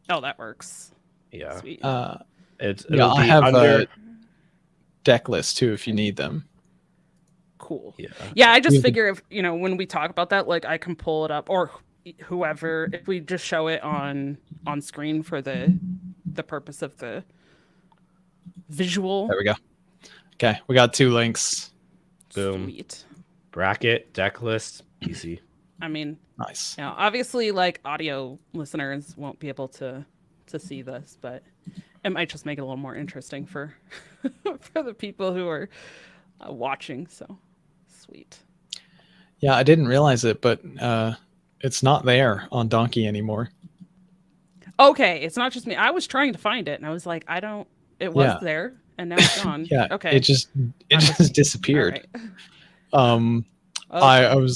Oh, that works. Yeah. Sweet. I It'll be have under. deck lists too if you need them. Cool. Yeah. Yeah, I just We could- figure if, when we talk about that, like I can pull it up or whoever, if we just show it on screen for the purpose of the visual. There we go. Okay, we got 2 links. Boom. Sweet. Bracket, deck list, easy. I mean, Nice. obviously, like audio listeners won't be able to see this, but it might just make it a little more interesting for for the people who are watching. So sweet. Yeah, I didn't realize it, but it's not there on Donkey anymore. Okay, it's not just me. I was trying to find it, and I was like, it was Yeah. there, and now it's gone. Yeah. Okay. It just disappeared. All right. Okay.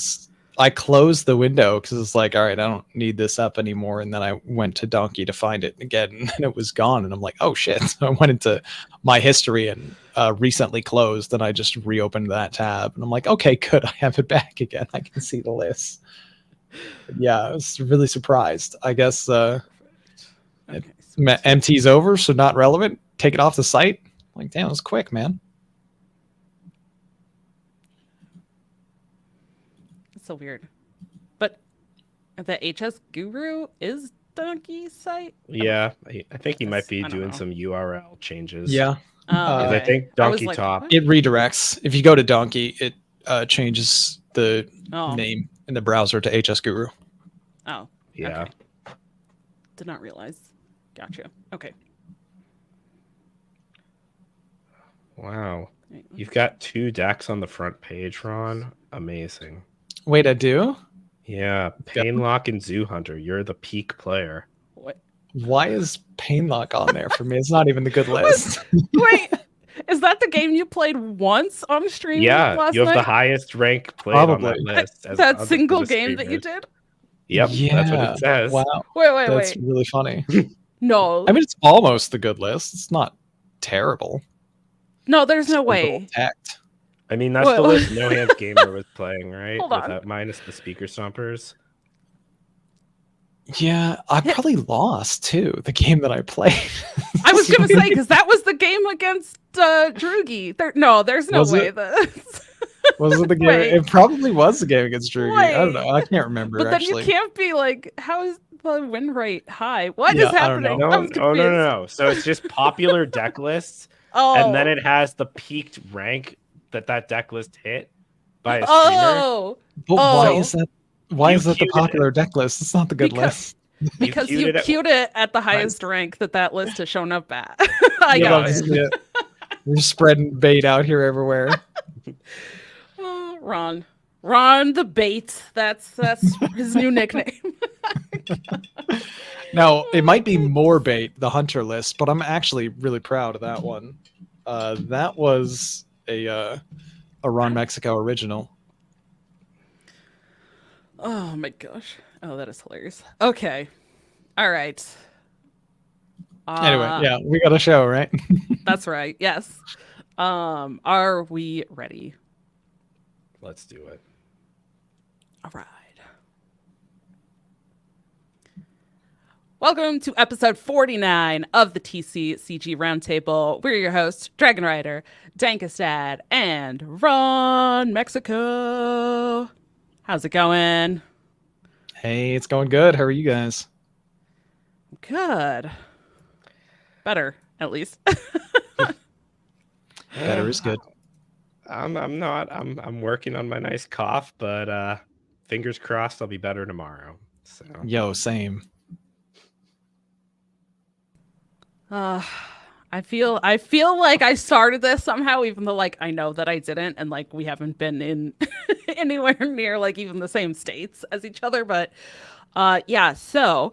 I closed the window because it's like, all right, I don't need this up anymore. And then I went to Donkey to find it again, and it was gone. And I'm like, oh shit! So I went into my history and recently closed. And I just reopened that tab, and I'm like, okay, good, I have it back again. I can see the list. Yeah, I was really surprised. I guess Okay, empty's over, so not relevant. Take it off the site. Like, damn, it was quick, man. It's so weird. But the HS Guru is Donkey's site? Yeah, I think he might be I don't doing know. some URL changes. Yeah, I Okay. think I was Donkey like, Top. what? it redirects. If you go to Donkey, it changes the Oh. name in the browser to HS Guru. Oh. Yeah. Okay. Did not realize. Gotcha. Okay. Wow. Wait, You've got 2 decks on the front page, Ron. Amazing. Wait, I do? Yeah, Painlock and Zoo Hunter. You're the peak player. What? Why is Painlock on there for me? It's not even the good list. Wait, is that the game you played once on stream Yeah, last you have night? the highest rank played on that Probably. list. as That other single the game that you streamers. did? Yep, that's what it says. Wow, Wait, that's wait. really funny. No. I mean, it's almost the good list. It's not terrible. No, there's no It's a little way. tacked. I mean, that's What- the list No Hands Gamer was playing, right? Hold on. Without minus the speaker stompers. Yeah, I probably lost too. The game that I played. I was gonna say because that was the game against Drugi. There's no Was way it? that. Was it the game? Wait. It probably was the game against Drugi. I don't know. I can't remember. But then actually. you can't be like, how is the win rate high? What is Yeah, I don't happening? know. No, I'm confused. no. So it's just popular deck lists, Oh, and then it has the peaked rank that deck list hit by a streamer. Oh, But why Oh. is that? Why You is that the queued it. popular deck list? It's not the good Because- list. because queued you it at- queued it at the highest rank that list has shown up at. I Yeah, got that's it. it. We're spreading bait out here everywhere. Oh, Ron the bait. That's his new nickname. Now, it might be more bait, the hunter list, but I'm actually really proud of that one. That was a RonMexico original. Oh my gosh. Oh, that is hilarious. Okay. All right. Anyway, yeah, we got a show, right? That's right. Yes. Are we ready? Let's do it. All right. Welcome to episode 49 of the TCCG Roundtable. We're your hosts, dragonrider, DankestDad, and RonMexico. How's it going? Hey, it's going good. How are you guys? Good. Better, at least. Better is good. I'm not. I'm working on my nice cough, but fingers crossed I'll be better tomorrow. So Yo, same. I feel like I started this somehow, even though like I know that I didn't, and like we haven't been in anywhere near like even the same states as each other. But yeah, so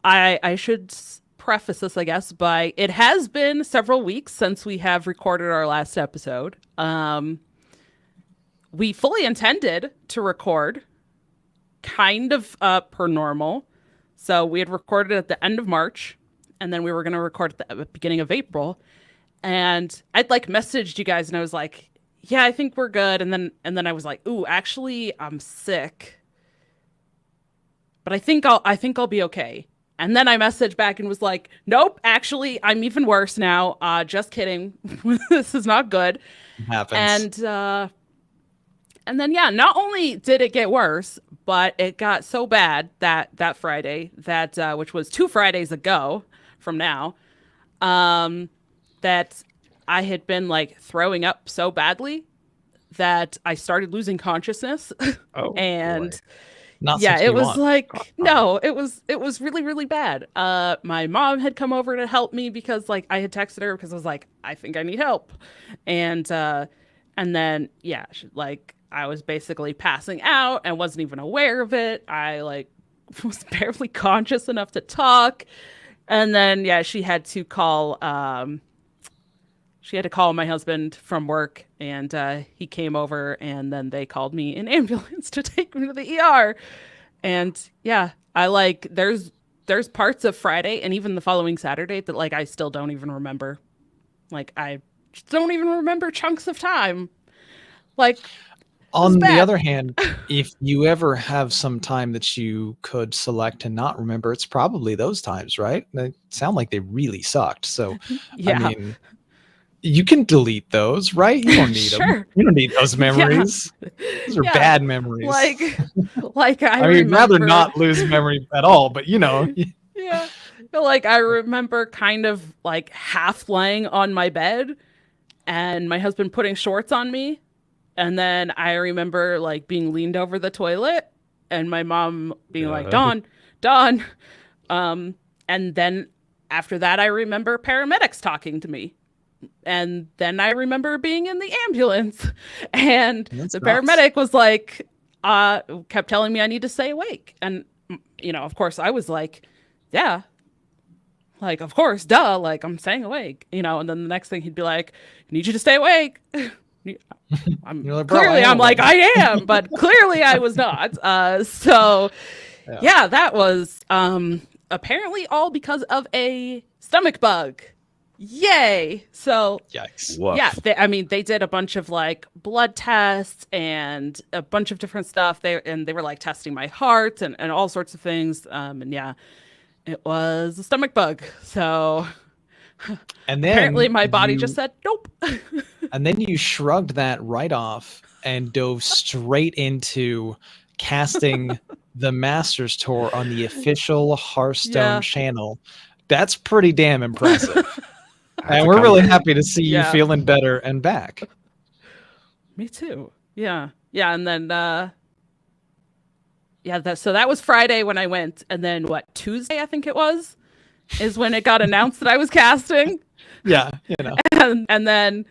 I should preface this, I guess, by it has been several weeks since we have recorded our last episode. We fully intended to record kind of per normal. So we had recorded at the end of March, and then we were going to record at the beginning of April. And I'd like messaged you guys, and I was like, yeah, I think we're good. And then I was like, ooh, actually, I'm sick. But I think I'll be okay. And then I messaged back and was like, nope, actually, I'm even worse now. Just kidding. This is not good. It happens. And then, yeah, not only did it get worse, but it got so bad that Friday, which was 2 Fridays ago from now, that I had been like throwing up so badly that I started losing consciousness. Oh, And boy. Not yeah, something it you was want. like, no, it was really, really bad. My mom had come over to help me because like I had texted her because I was like, I think I need help. And then yeah, like I was basically passing out and wasn't even aware of it. I like was barely conscious enough to talk. And then yeah, she had to call my husband from work, and he came over, and then they called me an ambulance to take me to the ER. And yeah, I like there's parts of Friday and even the following Saturday that like I still don't even remember. Like I just don't even remember chunks of time. Like On the bad. other hand, if you ever have some time that you could select to not remember, it's probably those times, right? They sound like they really sucked. So, Yeah. I mean, you can delete those, right? You don't need them. Sure. You don't need those memories. Those are Yeah. bad memories. Like I I mean, rather remember not lose memory at all, but you know. Yeah. Like I remember kind of like half laying on my bed and my husband putting shorts on me. And then I remember like being leaned over the toilet and my mom being like, God. Dawn. And then after that, I remember paramedics talking to me. And then I remember being in the ambulance and That's the nuts. paramedic was like, kept telling me I need to stay awake. And, you know, of course I was like, yeah, like, of course, duh, like I'm staying awake, you know, and then the next thing he'd be like, I need you to stay awake. I'm You're like, "Bro, clearly I I'm am like, awake." I am, but clearly I was not. So yeah, that was apparently all because of a stomach bug. Yay. So Yikes. Woof. yeah, they did a bunch of like blood tests and a bunch of different stuff. They were like testing my heart and all sorts of things. And yeah, it was a stomach bug. So And then apparently my body just said nope. And then you shrugged that right off and dove straight into casting the Masters Tour on the official Hearthstone Yeah. channel. That's pretty damn impressive. That's And a we're really comeback. happy to see you Yeah. feeling better and back. Me too. Yeah. Yeah. And then, so that was Friday when I went. And then Tuesday, I think it was, is when it got announced that I was casting. Yeah, you know. And then,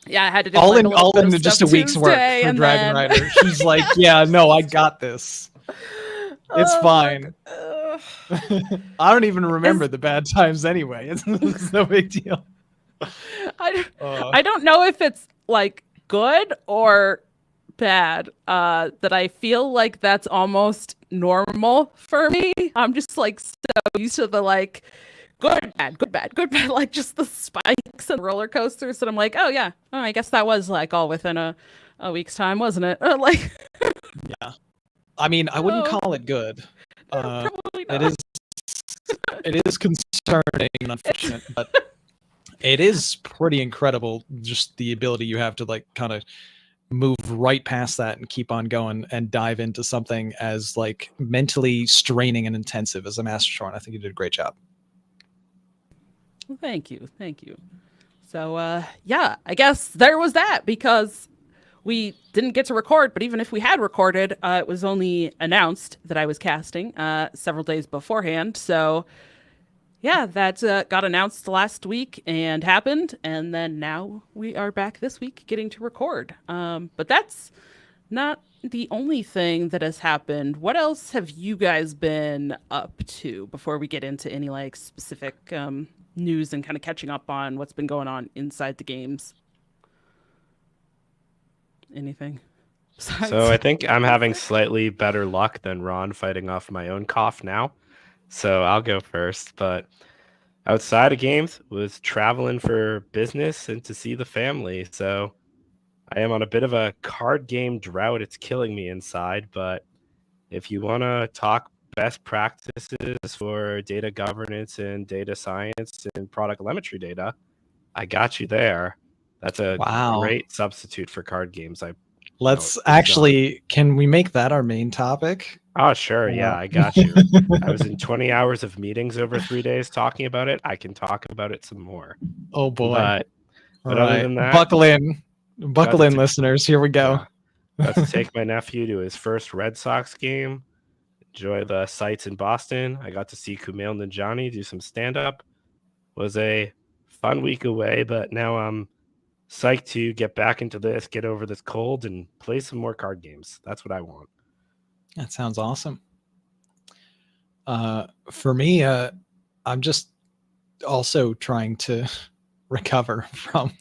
yeah, I had to do all like, in a little bit of just stuff a week's work Tuesday, for and Dragon then- Rider. She's like, yeah, no, I got this. It's Oh, fine. ugh. I don't even remember the bad times anyway. It's no big deal. I don't know if it's like good or bad. That I feel like that's almost normal for me. I'm just like so used to the like good, bad, like just the spikes and roller coasters that I'm like, oh yeah, oh, I guess that was like all within a week's time, wasn't it? Like, Yeah. I mean, I wouldn't Oh. call it good. probably not. It is concerning and unfortunate, but it is pretty incredible just the ability you have to like kind of move right past that and keep on going and dive into something as like mentally straining and intensive as a Master Shorn. I think you did a great job. Well, thank you. So yeah, I guess there was that because we didn't get to record, but even if we had recorded, it was only announced that I was casting several days beforehand. So yeah, that got announced last week and happened, and then now we are back this week getting to record. But that's not the only thing that has happened. What else have you guys been up to before we get into any like specific news and kind of catching up on what's been going on inside the games? Anything? So I think I'm having slightly better luck than Ron fighting off my own cough now. So I'll go first. But outside of games, was traveling for business and to see the family. So I am on a bit of a card game drought. It's killing me inside. But if you want to talk best practices for data governance and data science and product telemetry data, I got you there. That's a great substitute for card games. Let's actually, can we make that our main topic? Oh, sure. Yeah, I got you. I was in 20 hours of meetings over 3 days talking about it. I can talk about it some more. Oh, boy. But other than that, buckle in, listeners. Here we go. Got to take my nephew to his first Red Sox game. Enjoy the sights in Boston. I got to see Kumail Nanjiani do some stand-up. Was a fun week away, but now I'm psyched to get back into this, get over this cold, and play some more card games. That's what I want. That sounds awesome. For me, I'm just also trying to recover from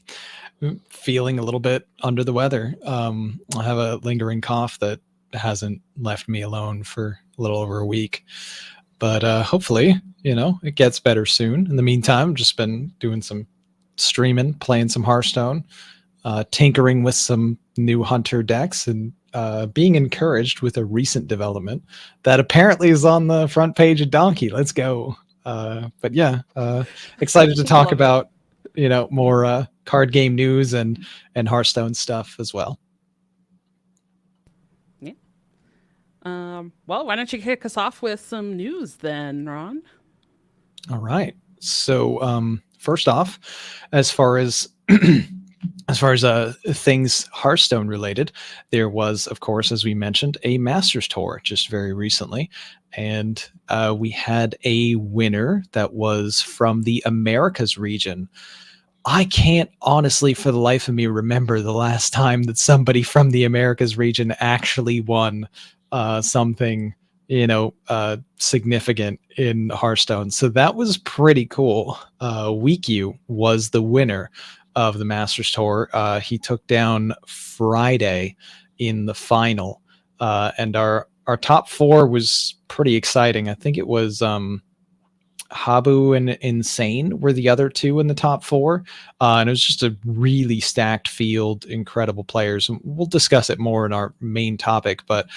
feeling a little bit under the weather. I have a lingering cough that hasn't left me alone for a little over a week, but hopefully, it gets better soon. In the meantime, I've just been doing some streaming, playing some Hearthstone, tinkering with some new Hunter decks, and being encouraged with a recent development that apparently is on the front page of Donkey. Let's go. But yeah, excited to talk about, more card game news and Hearthstone stuff as well. Yeah. Well, why don't you kick us off with some news then, Ron? All right. So first off, as far as things Hearthstone related, there was, of course, as we mentioned, a Masters Tour just very recently, and we had a winner that was from the Americas region. I can't honestly, for the life of me, remember the last time that somebody from the Americas region actually won something, significant in Hearthstone. So that was pretty cool. Weekyu was the winner of the Masters Tour. He took down Friday in the final, and our top four was pretty exciting. I think it was Habu and Insane were the other two in the top four, and it was just a really stacked field, incredible players. And we'll discuss it more in our main topic, but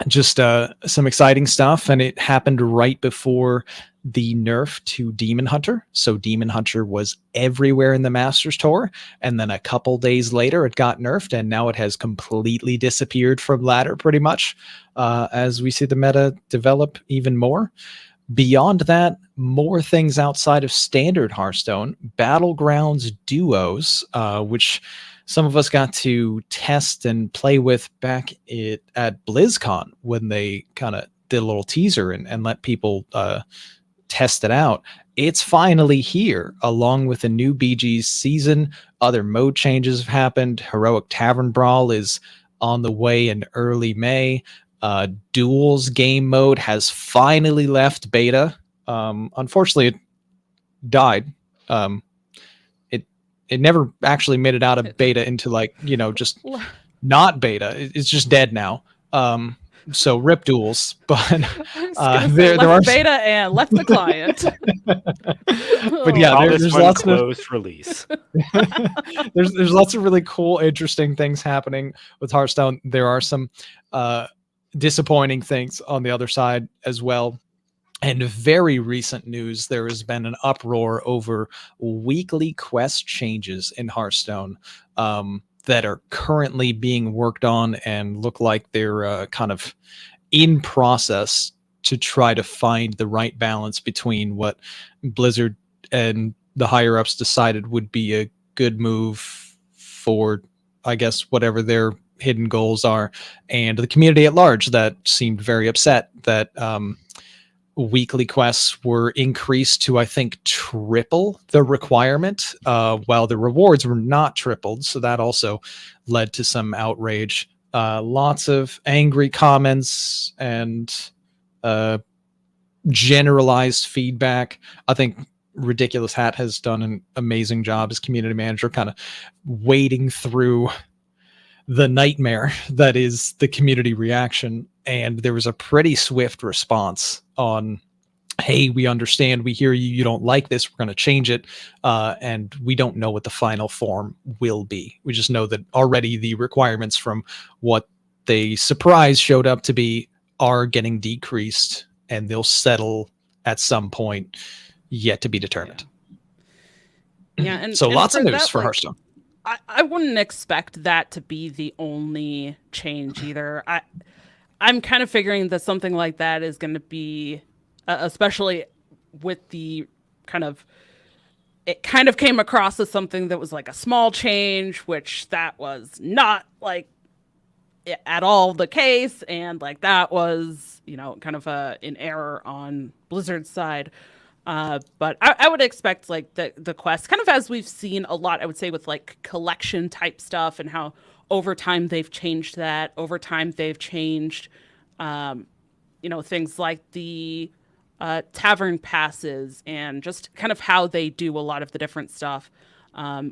just some exciting stuff, and it happened right before the nerf to Demon Hunter. So Demon Hunter was everywhere in the Masters Tour, and then a couple days later it got nerfed, and now it has completely disappeared from ladder pretty much, as we see the meta develop even more. Beyond that, more things outside of standard Hearthstone. Battlegrounds DUOS, which some of us got to test and play with back at BlizzCon when they kind of did a little teaser and let people test it out. It's finally here, along with a new BG's season. Other mode changes have happened. Heroic Tavern Brawl is on the way in early May. Duels game mode has finally left beta. Unfortunately, it died. It never actually made it out of beta into just not beta. It's just dead now. So rip Duels, but there are beta and left the client. But yeah, there's lots of closed release. there's lots of really cool, interesting things happening with Hearthstone. There are some disappointing things on the other side as well. And very recent news, there has been an uproar over weekly quest changes in Hearthstone that are currently being worked on and look like they're kind of in process to try to find the right balance between what Blizzard and the higher ups decided would be a good move for, I guess, whatever their hidden goals are, and the community at large that seemed very upset that weekly quests were increased to, I think, triple the requirement, while the rewards were not tripled. So that also led to some outrage, lots of angry comments, and generalized feedback. I think Ridiculous Hat has done an amazing job as community manager, kind of wading through the nightmare that is the community reaction. And there was a pretty swift response on, hey, we understand, we hear you, you don't like this, we're going to change it, and we don't know what the final form will be. We just know that already the requirements from what they surprised showed up to be are getting decreased, and they'll settle at some point yet to be determined. Yeah, and so lots of for news that, for like, Hearthstone. I wouldn't expect that to be the only change either. I'm kind of figuring that something like that is going to be, especially with the kind of, it kind of came across as something that was like a small change, which that was not like at all the case, and like that was, you know, kind of an error on Blizzard's side. But I would expect like the quest, kind of as we've seen a lot, I would say, with like collection type stuff, and how over time they've changed that. Over time they've changed, you know, things like the tavern passes, and just kind of how they do a lot of the different stuff.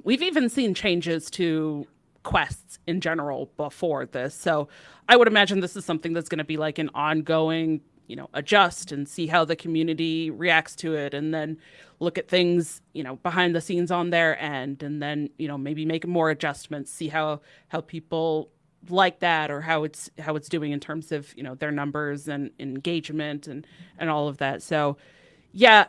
We've even seen changes to quests in general before this. So I would imagine this is something that's going to be like an ongoing, you know, adjust and see how the community reacts to it, and then look at things, you know, behind the scenes on their end, and then, you know, maybe make more adjustments, see how people like that, or how it's doing in terms of, you know, their numbers and engagement and all of that. So yeah,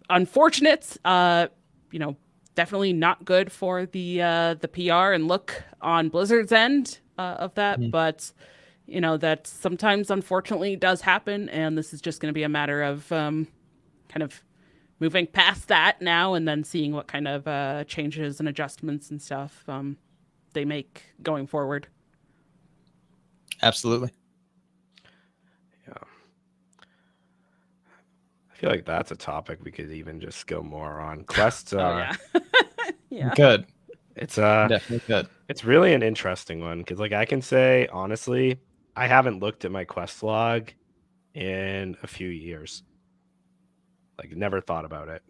unfortunate, you know, definitely not good for the PR and look on Blizzard's end of that, but you know, that sometimes unfortunately does happen, and this is just going to be a matter of kind of moving past that now, and then seeing what kind of changes and adjustments and stuff they make going forward. Absolutely. Yeah. I feel like that's a topic we could even just go more on. Quests. Yeah. Yeah. Good. It's Definitely good. It's really an interesting one, because like I can say honestly, I haven't looked at my quest log in a few years. Like never thought about it.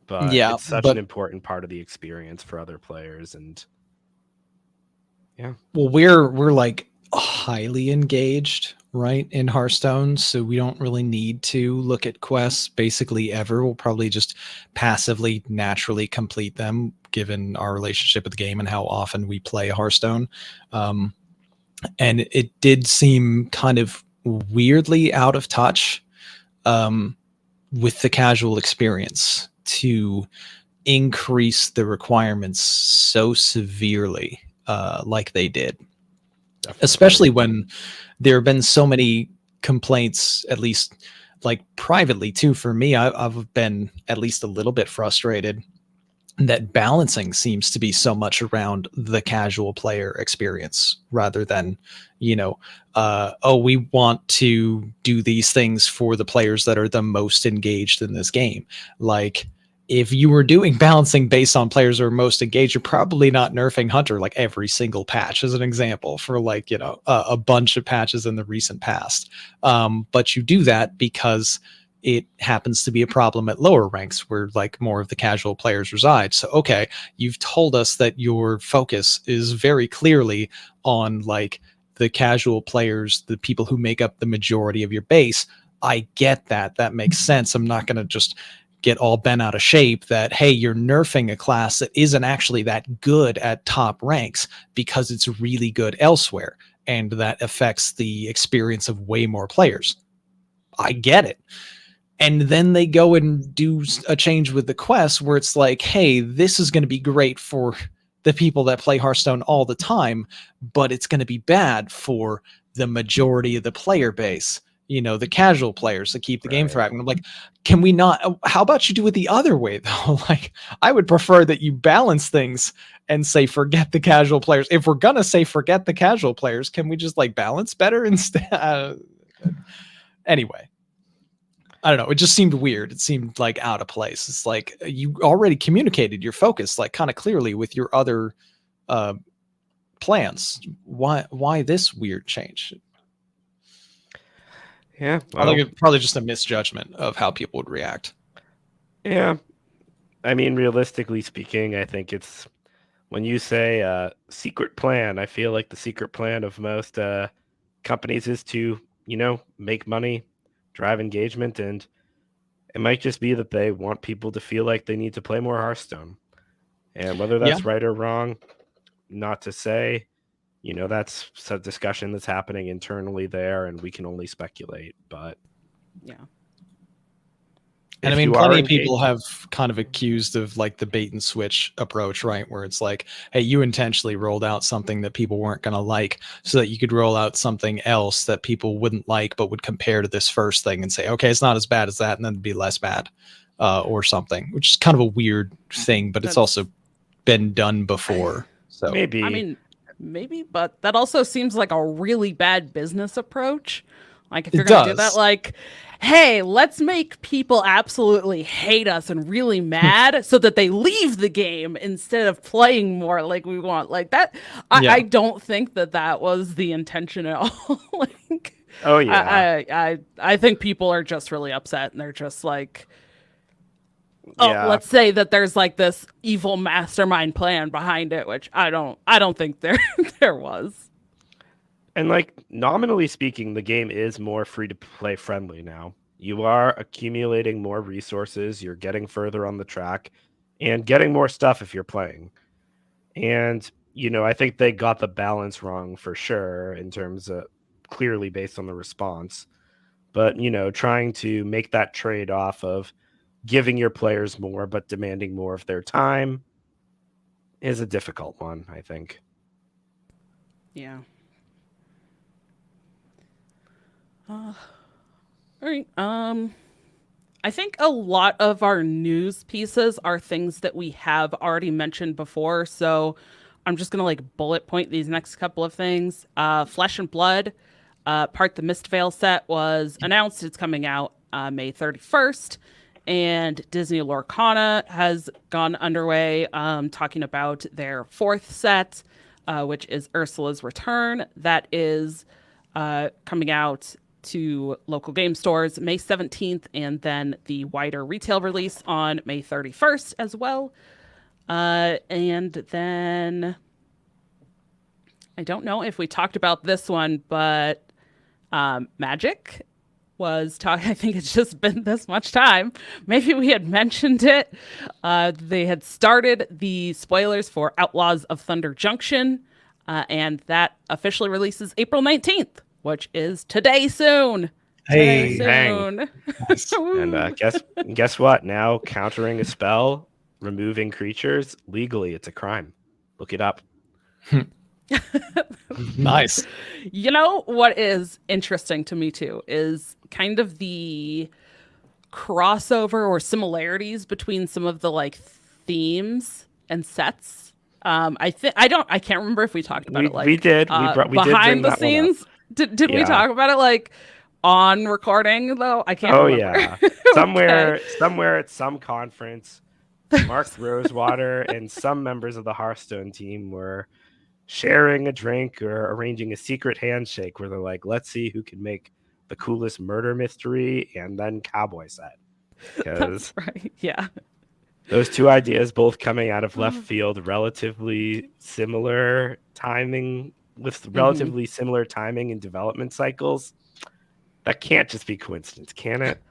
But Yeah, it's such an important part of the experience for other players, and yeah. Well, we're like highly engaged, right, in Hearthstone, so we don't really need to look at quests basically ever. We'll probably just passively, naturally complete them, given our relationship with the game and how often we play Hearthstone. And it did seem kind of weirdly out of touch with the casual experience to increase the requirements so severely like they did. Definitely. Especially when there have been so many complaints, at least like privately too. For me, I've been at least a little bit frustrated that balancing seems to be so much around the casual player experience rather than, you know, oh, we want to do these things for the players that are the most engaged in this game. Like, if you were doing balancing based on players who are most engaged, you're probably not nerfing Hunter like every single patch, as an example, for like, you know, a bunch of patches in the recent past. But you do that because it happens to be a problem at lower ranks where like more of the casual players reside. So, okay, you've told us that your focus is very clearly on like the casual players, the people who make up the majority of your base. I get that. That makes sense. I'm not going to just get all bent out of shape that, hey, you're nerfing a class that isn't actually that good at top ranks because it's really good elsewhere, and that affects the experience of way more players. I get it. And then they go and do a change with the quest where it's like, hey, this is going to be great for the people that play Hearthstone all the time, but it's going to be bad for the majority of the player base, you know, the casual players that keep the game thriving. I'm like, can we not, how about you do it the other way though? Like, I would prefer that you balance things and say, forget the casual players. If we're going to say, forget the casual players, can we just like balance better instead? Anyway. I don't know. It just seemed weird. It seemed like out of place. It's like you already communicated your focus like kind of clearly with your other plans. Why this weird change? Yeah, well, I think it's probably just a misjudgment of how people would react. Yeah. I mean, realistically speaking, I think it's when you say secret plan, I feel like the secret plan of most companies is to, you know, make money, drive engagement, and it might just be that they want people to feel like they need to play more Hearthstone. And whether that's right or wrong, not to say, that's a discussion that's happening internally there, and we can only speculate. But Yeah. And I if mean, you are plenty of people engaged- have kind of accused of like the bait and switch approach, right? Where it's like, hey, you intentionally rolled out something that people weren't going to like so that you could roll out something else that people wouldn't like, but would compare to this first thing and say, okay, it's not as bad as that, and then it'd be less bad or something, which is kind of a weird thing, but it's also been done before. So maybe. I mean, maybe, but that also seems like a really bad business approach. Like if you're going to do that, like, hey, let's make people absolutely hate us and really mad so that they leave the game instead of playing more like we want. Like that, I don't think that was the intention at all. Like, oh yeah, I think people are just really upset and they're just like, let's say that there's like this evil mastermind plan behind it, which I don't think there was. And like nominally speaking, the game is more free to play friendly now. You are accumulating more resources, you're getting further on the track, and getting more stuff if you're playing. And, I think they got the balance wrong for sure in terms of clearly based on the response. But, trying to make that trade-off of giving your players more but demanding more of their time is a difficult one, I think. Yeah. All right. I think a lot of our news pieces are things that we have already mentioned before, so I'm just gonna bullet point these next couple of things. Flesh and Blood, part the Mistveil set was announced. It's coming out May 31st, and Disney Lorcana has gone underway, talking about their 4th set, which is Ursula's Return. That is coming out to local game stores May 17th, and then the wider retail release on May 31st as well. And then I don't know if we talked about this one, but Magic was talking. I think it's just been this much time. Maybe we had mentioned it. They had started the spoilers for Outlaws of Thunder Junction, and that officially releases April 19th. Which is today soon. Hey, soon. And guess what? Now countering a spell, removing creatures legally, it's a crime. Look it up. Nice. You know what is interesting to me too is kind of the crossover or similarities between some of the themes and sets. I can't remember if we talked about it. We did. We behind did the scenes. Did we talk about it on recording though? I can't remember. Yeah. Somewhere at some conference, Mark Rosewater and some members of the Hearthstone team were sharing a drink or arranging a secret handshake where they're like, let's see who can make the coolest murder mystery and then cowboy set. That's right. Yeah. Those two ideas both coming out of left field, relatively similar timing with relatively similar timing and development cycles. That can't just be coincidence, can it?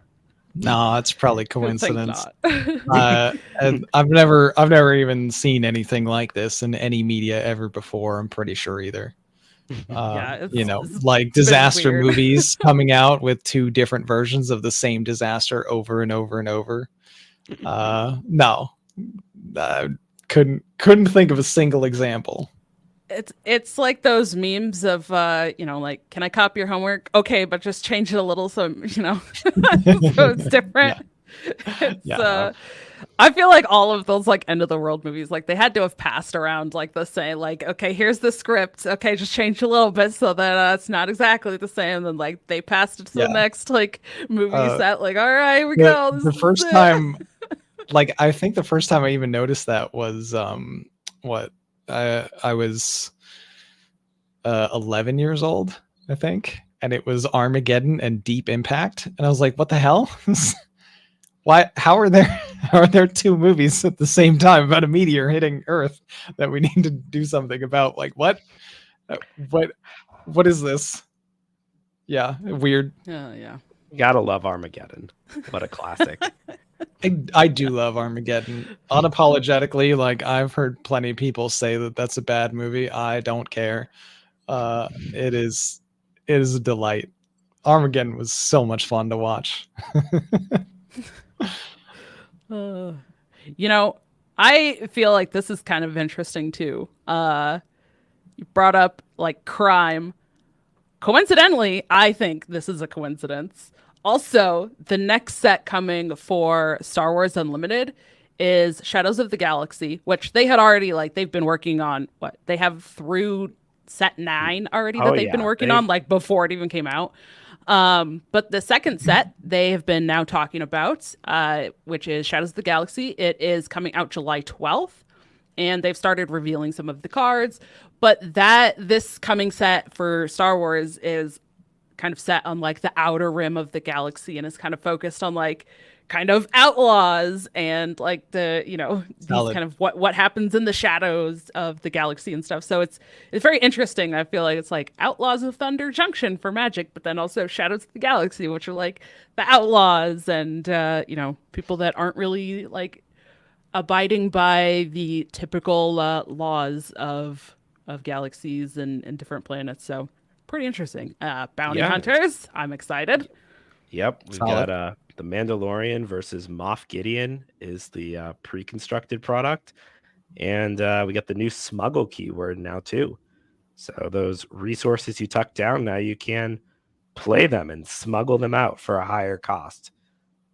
No, it's probably coincidence. And I've never even seen anything like this in any media ever before. I'm pretty sure either. Disaster movies coming out with 2 different versions of the same disaster over and over and over. No, couldn't think of a single example. It's like those memes of can I copy your homework? Okay, but just change it a little so so it's different. I feel like all of those end of the world movies, they had to have passed around the same, okay, here's the script, okay, just change a little bit so that it's not exactly the same. And then they passed it to the next movie set, all right, here we go. The first time I think the first time I even noticed that was I was 11 years old, I think, and it was Armageddon and Deep Impact, and I was like, what the hell? Why? How are there 2 movies at the same time about a meteor hitting Earth that we need to do something about? What is this? Yeah, weird. Yeah. Gotta love Armageddon. What a classic. I do love Armageddon. Unapologetically, I've heard plenty of people say that that's a bad movie. I don't care. It is a delight. Armageddon was so much fun to watch. You know, I feel like this is kind of interesting too. You brought up like crime. Coincidentally, I think this is a coincidence. Also, the next set coming for Star Wars Unlimited is Shadows of the Galaxy, which they had already like they've been working on what they have through set 9 already that Oh, they've been yeah. working on like before it even came out. But the second set they have been now talking about, which is Shadows of the Galaxy. It is coming out July 12th, and they've started revealing some of the cards. But this coming set for Star Wars is kind of set on like the outer rim of the galaxy, and is kind of focused on like kind of outlaws and like the these Solid. kind of what happens in the shadows of the galaxy and stuff. So it's very interesting. I feel like it's like Outlaws of Thunder Junction for Magic, but then also Shadows of the Galaxy, which are like the outlaws and people that aren't really like abiding by the typical laws of galaxies and different planets. So pretty interesting. Bounty Yeah. hunters. I'm excited. Yep, we've Solid. got the Mandalorian versus Moff Gideon is the pre-constructed product, and we got the new smuggle keyword now too. So those resources you tuck down, now you can play them and smuggle them out for a higher cost,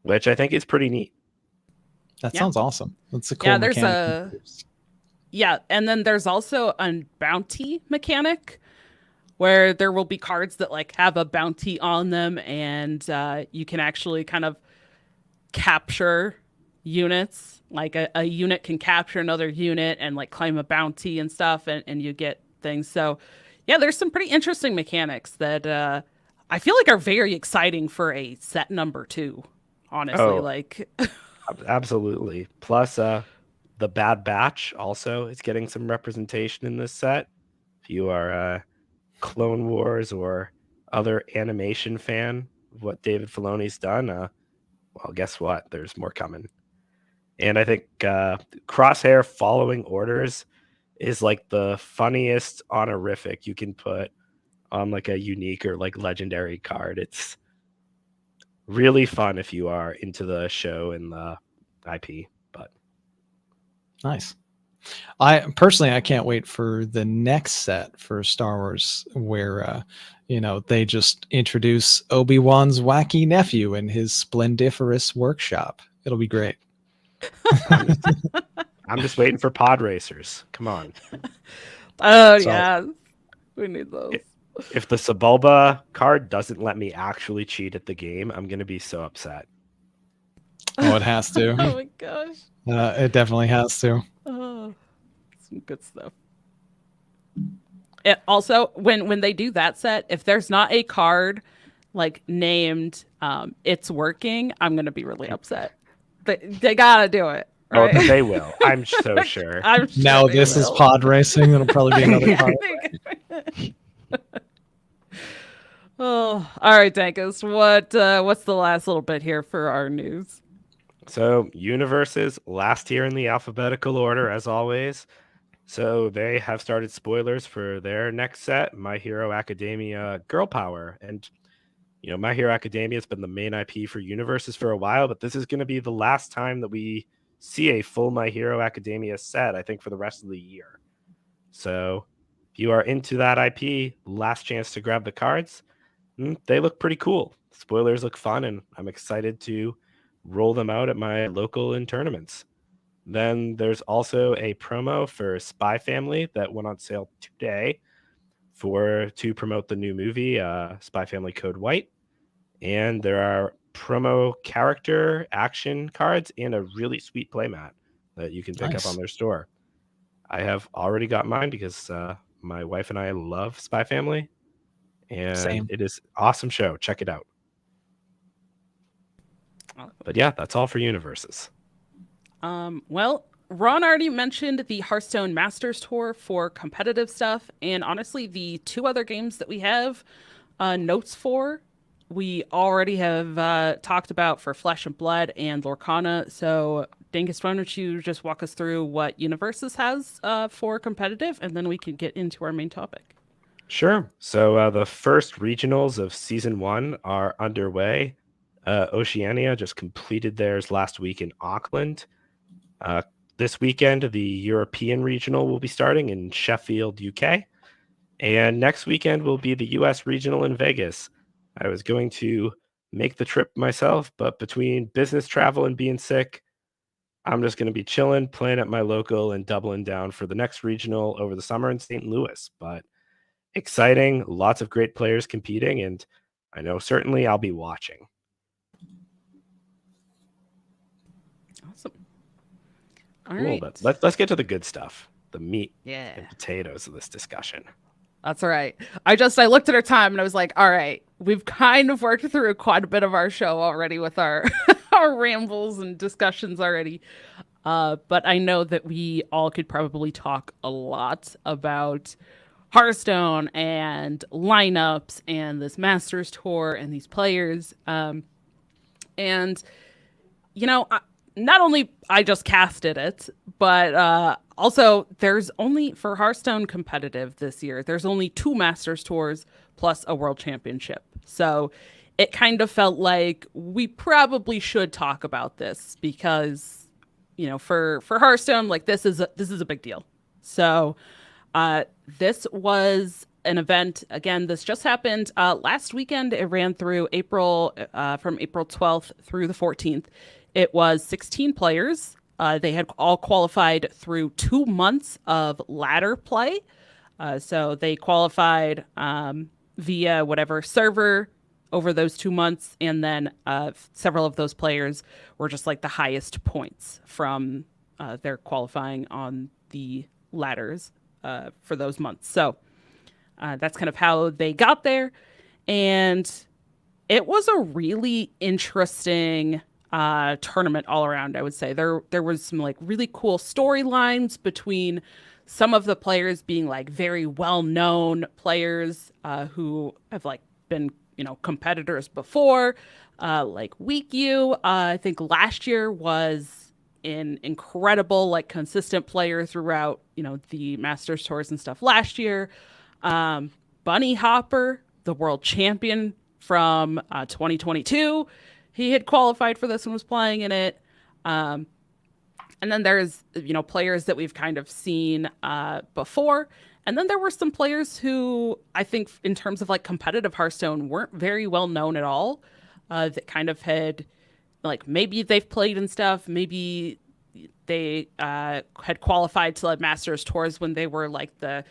which I think is pretty neat. That Yeah. sounds awesome. That's a cool Yeah, there's mechanic. and then there's also a bounty mechanic where there will be cards that like have a bounty on them, and you can actually kind of capture units. Like a unit can capture another unit and like claim a bounty and stuff, and you get things. So yeah, there's some pretty interesting mechanics that I feel like are very exciting for a set number 2. Honestly, Oh. like Absolutely. Plus, the Bad Batch also is getting some representation in this set. If you are a Clone Wars or other animation fan of what David Filoni's done, well, guess what? There's more coming. And I think Crosshair following orders is like the funniest honorific you can put on like a unique or like legendary card. It's really fun if you are into the show and the IP. But Nice. I can't wait for the next set for Star Wars where they just introduce Obi-Wan's wacky nephew and his splendiferous workshop. It'll be great. I'm just waiting for pod racers. Come on. oh So- yeah, we need those. If the Sebulba card doesn't let me actually cheat at the game, I'm gonna be so upset. Oh, it has to. Oh my gosh. It definitely has to. Oh, some good stuff. It also, when they do that set, if there's not a card like named "It's Working," I'm gonna be really upset. They gotta do it. Right? Oh, they will. I'm so sure. I'm sure Now they this is will. pod racing. It'll probably be another card. Oh, all right, Dankest. What's the last little bit here for our news? So, universes last here in the alphabetical order, as always. So they have started spoilers for their next set, My Hero Academia Girl Power. And, My Hero Academia has been the main IP for universes for a while, but this is going to be the last time that we see a full My Hero Academia set, I think, for the rest of the year. So if you are into that IP, last chance to grab the cards. They look pretty cool. Spoilers look fun, and I'm excited to roll them out at my local in tournaments. Then there's also a promo for Spy Family that went on sale today to promote the new movie, Spy Family Code White. And there are promo character action cards and a really sweet playmat that you can pick Nice. up on their store. I have already got mine because my wife and I love Spy Family. And Same. it is an awesome show. Check it out. But yeah, that's all for universes. Well, Ron already mentioned the Hearthstone Masters Tour for competitive stuff, and honestly, the 2 other games that we have notes for, we already have talked about for Flesh and Blood and Lorcana. So, Dankest, why don't you just walk us through what Universes has for competitive, and then we can get into our main topic. Sure. So the first regionals of season 1 are underway. Oceania just completed theirs last week in Auckland. Uh, this weekend, the European regional will be starting in Sheffield, UK. And next weekend will be the US regional in Vegas. I was going to make the trip myself, but between business travel and being sick, I'm just going to be chilling, playing at my local, and doubling down for the next regional over the summer in St. Louis. But exciting, lots of great players competing, and I know certainly I'll be watching. Awesome. All Cool, right. but let's get to the good stuff, the meat Yeah. and potatoes of this discussion. That's all right. I looked at our time and I was like, all right, we've kind of worked through quite a bit of our show already with our our rambles and discussions already. But I know that we all could probably talk a lot about Hearthstone and lineups and this Masters Tour and these players. And not only I just casted it, but also there's only for Hearthstone competitive this year, there's only 2 Masters Tours plus a World Championship. So it kind of felt like we probably should talk about this because, for Hearthstone, like this is a big deal. So this was an event. Again, this just happened last weekend. It ran through from April 12th through the 14th. It was 16 players. They had all qualified through 2 months of ladder play. So they qualified via whatever server over those 2 months. And then several of those players were just like the highest points from their qualifying on the ladders for those months. So that's kind of how they got there. And it was a really interesting tournament all around. I would say there was some like really cool storylines between some of the players being like very well-known players who have like been competitors before, like Weekyu. I think last year was an incredible like consistent player throughout the Masters tours and stuff last year. Bunny Hopper, the world champion from 2022. He had qualified for this and was playing in it. And then there's, players that we've kind of seen before. And then there were some players who I think in terms of like competitive Hearthstone weren't very well known at all. That kind of had like, maybe they've played and stuff. Maybe they had qualified to like Masters tours when they were like the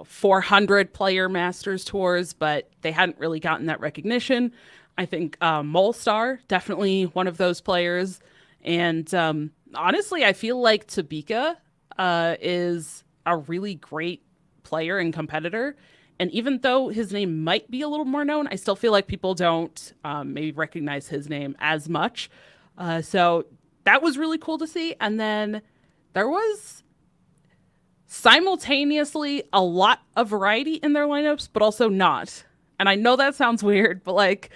400 player Masters tours, but they hadn't really gotten that recognition. I think Molestar, definitely one of those players. And honestly, I feel like Tabika is a really great player and competitor. And even though his name might be a little more known, I still feel like people don't maybe recognize his name as much. So that was really cool to see. And then there was simultaneously a lot of variety in their lineups, but also not. And I know that sounds weird, but like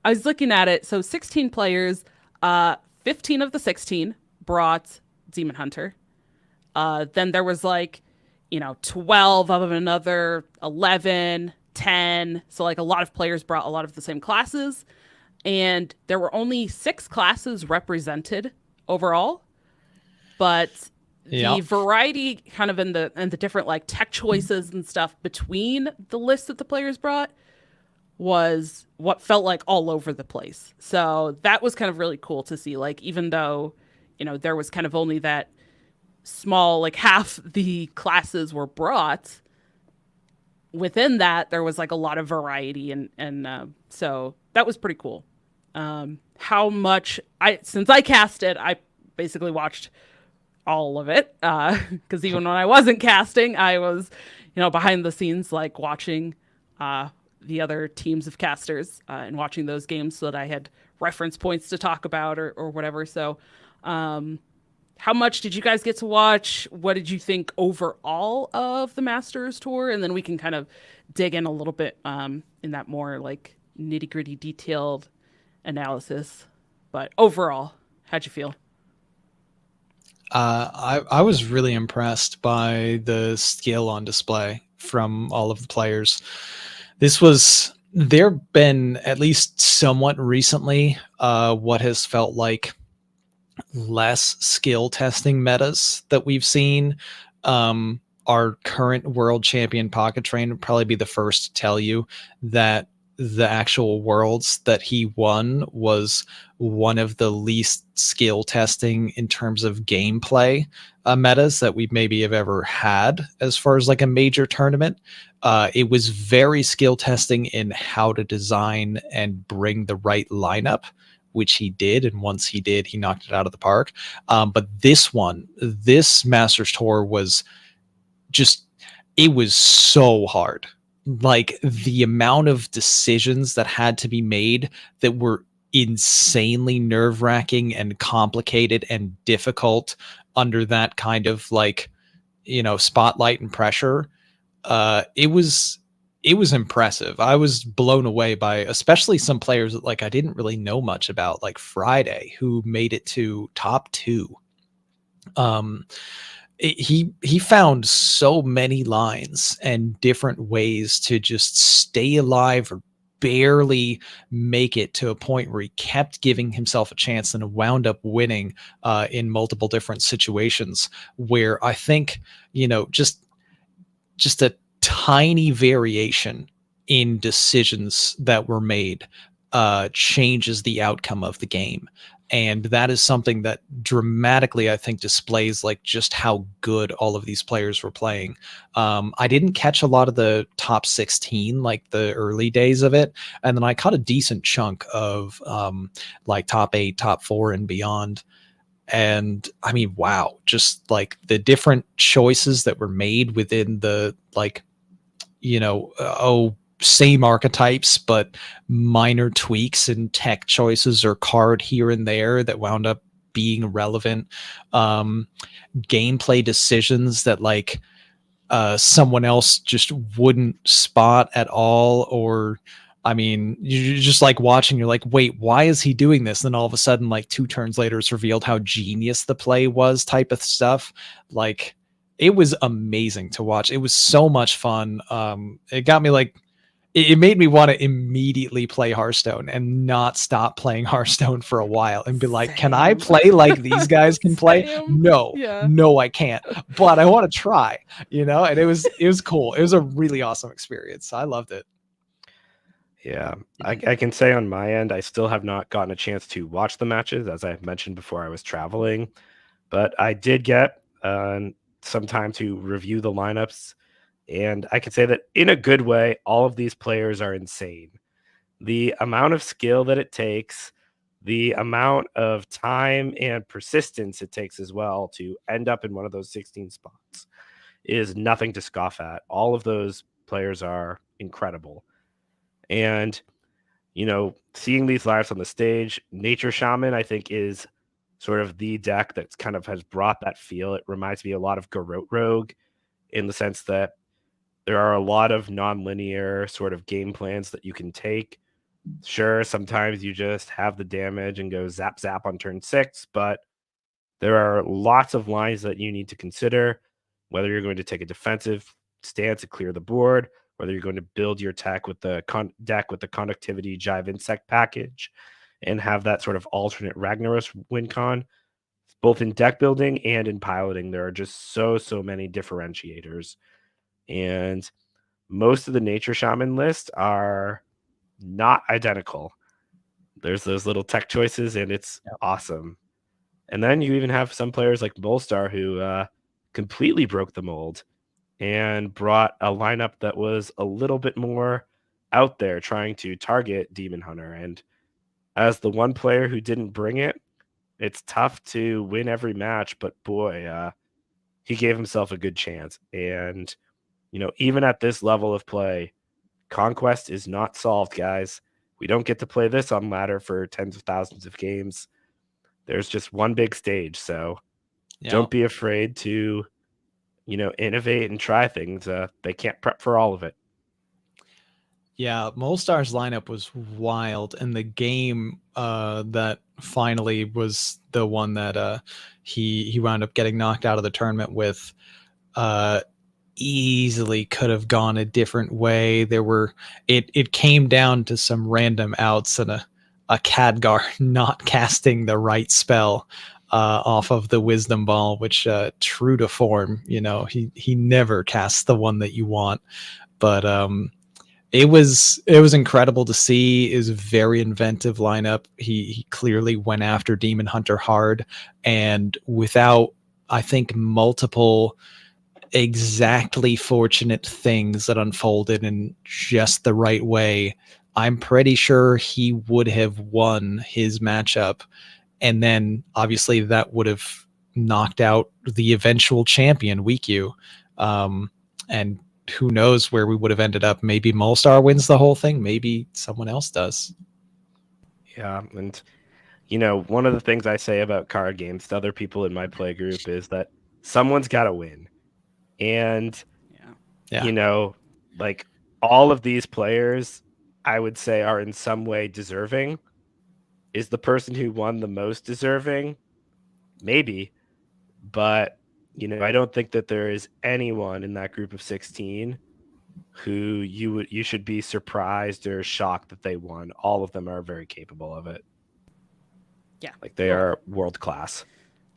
I was looking at it. So 16 players, 15 of the 16 brought Demon Hunter. Then there was like, 12 of another 11, 10. So like a lot of players brought a lot of the same classes. And there were only 6 classes represented overall. But the variety kind of in the different like tech choices and stuff between the list that the players brought was what felt like all over the place. So that was kind of really cool to see. Like, even though, there was kind of only that small, like half the classes were brought, within that, there was like a lot of variety. And so that was pretty cool. How much since I casted, I basically watched all of it. Cause even when I wasn't casting, I was, behind the scenes, like watching, the other teams of casters and watching those games so that I had reference points to talk about or whatever. So how much did you guys get to watch? What did you think overall of the Masters Tour? And then we can kind of dig in a little bit in that more like nitty gritty detailed analysis. But overall, how'd you feel? I was really impressed by the skill on display. from all of the players. There been, at least somewhat recently, what has felt like less skill testing metas that we've seen. Our current world champion Pocket Train would probably be the first to tell you that the actual worlds that he won was one of the least skill testing in terms of gameplay metas that we maybe have ever had as far as like a major tournament. It was very skill testing in how to design and bring the right lineup, which he did. And once he did, he knocked it out of the park. But this Masters Tour was just, it was so hard. Like the amount of decisions that had to be made that were insanely nerve-wracking and complicated and difficult under that kind of like, spotlight and pressure. It was impressive. I was blown away by especially some players that like I didn't really know much about, like Friday, who made it to top 2. He found so many lines and different ways to just stay alive or barely make it to a point where he kept giving himself a chance and wound up winning in multiple different situations where I think, just a tiny variation in decisions that were made changes the outcome of the game. And that is something that dramatically, I think, displays like just how good all of these players were playing. I didn't catch a lot of the top 16, like the early days of it. And then I caught a decent chunk of like top 8, top 4 and beyond. And I mean, wow, just like the different choices that were made within the like, same archetypes, but minor tweaks and tech choices or card here and there that wound up being relevant. Gameplay decisions that like someone else just wouldn't spot at all. Or, I mean, you're just like watching, you're like, wait, why is he doing this? And all of a sudden, like 2 turns later, it's revealed how genius the play was, type of stuff. Like, it was amazing to watch. It was so much fun. It got me like, it made me want to immediately play Hearthstone and not stop playing Hearthstone for a while and be like, can I play like these guys can play? No, I can't, but I want to try, and it was cool. It was a really awesome experience. I loved it. Yeah, I can say on my end, I still have not gotten a chance to watch the matches. As I mentioned before, I was traveling, but I did get some time to review the lineups. And I can say that in a good way, all of these players are insane. The amount of skill that it takes, the amount of time and persistence it takes as well to end up in one of those 16 spots is nothing to scoff at. All of those players are incredible. And, seeing these lives on the stage, Nature Shaman, I think, is sort of the deck that's kind of has brought that feel. It reminds me a lot of Garrote Rogue in the sense that there are a lot of non-linear sort of game plans that you can take. Sure, sometimes you just have the damage and go zap zap on turn 6, but there are lots of lines that you need to consider, whether you're going to take a defensive stance to clear the board, whether you're going to build your deck with the conductivity Jive Insect package and have that sort of alternate Ragnaros win con. Both in deck building and in piloting, there are just so many differentiators. And most of the Nature Shaman list are not identical. There's those little tech choices, and it's awesome. And then you even have some players like Bolstar who completely broke the mold and brought a lineup that was a little bit more out there, trying to target Demon Hunter. And as the one player who didn't bring it, it's tough to win every match, but boy, he gave himself a good chance. And, even at this level of play, Conquest is not solved, guys. We don't get to play this on ladder for tens of thousands of games. There's just one big stage. So don't be afraid to, innovate and try things. They can't prep for all of it. Yeah, Molestar's lineup was wild, and the game that finally was the one that he wound up getting knocked out of the tournament with. easily could have gone a different way. It came down to some random outs and a Khadgar not casting the right spell off of the Wisdom Ball, which true to form, he never casts the one that you want. But it was incredible to see. It was a very inventive lineup. He clearly went after Demon Hunter hard, and without, I think, multiple exactly fortunate things that unfolded in just the right way, I'm pretty sure he would have won his matchup. And then obviously that would have knocked out the eventual champion, Weekyu. And who knows where we would have ended up. Maybe Molstar wins the whole thing. Maybe someone else does. Yeah. And, one of the things I say about card games to other people in my play group is that someone's got to win. And, like all of these players, I would say, are in some way deserving. Is the person who won the most deserving? Maybe. But, I don't think that there is anyone in that group of 16 who you should be surprised or shocked that they won. All of them are very capable of it. Yeah. Like they are world class.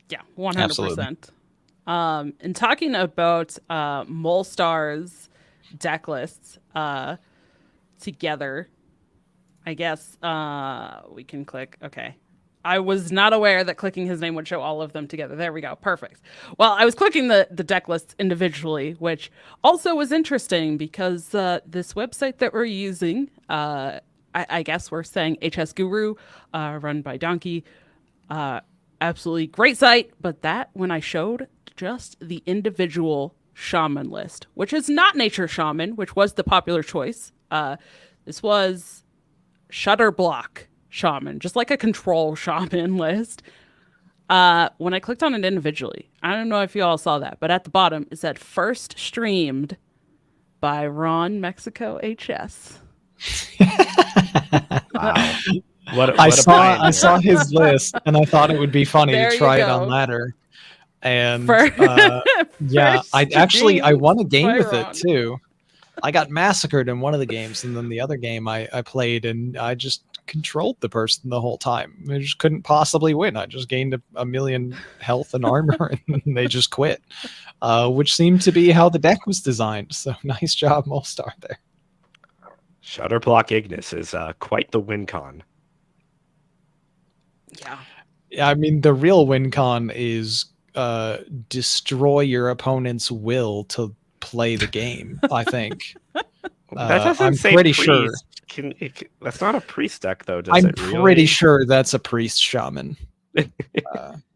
Yeah, 100%. And talking about Molstar's deck lists together, I guess we can click. Okay. I was not aware that clicking his name would show all of them together. There we go. Perfect. Well, I was clicking the deck lists individually, which also was interesting because this website that we're using, I guess we're saying HS Guru, run by Donkey, absolutely great site. But that when I showed just the individual shaman list, which is not Nature Shaman, which was the popular choice. This was Shutterblock Shaman, just like a control shaman list. When I clicked on it individually, I don't know if you all saw that, but at the bottom it said first streamed by RonMexico HS. Wow. I saw his list and I thought it would be funny to try it on ladder. And yeah, I won a game with it too. I got massacred in one of the games, and then the other game I played, and I just controlled the person the whole time. I just couldn't possibly win. I just gained a million health and armor, and they just quit, which seemed to be how the deck was designed. So nice job, Molstar there. Shutterblock Ignis is quite the win con. Yeah, I mean, the real win con is destroy your opponent's will to play the game. I think that doesn't I'm say pretty priest. sure That's not a priest deck though. I'm pretty sure that's a priest shaman.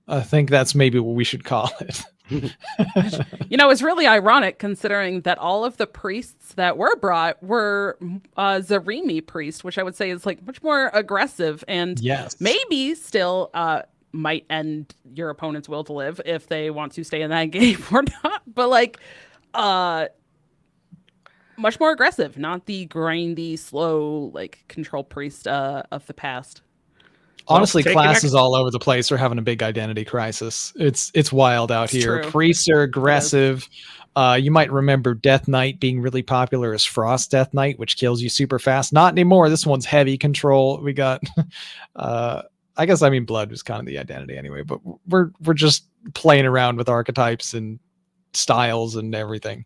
I think that's maybe what we should call it. It's really ironic considering that all of the priests that were brought were Zarimi priest, which I would say is like much more aggressive and maybe still might end your opponent's will to live if they want to stay in that game or not. But like much more aggressive, not the grindy, slow, like control priest of the past. Honestly, classes all over the place are having a big identity crisis. It's wild out here. True. Priests are aggressive. You might remember Death Knight being really popular as Frost Death Knight, which kills you super fast. Not anymore. This one's heavy control. We got Blood was kind of the identity anyway, but we're just playing around with archetypes and styles and everything.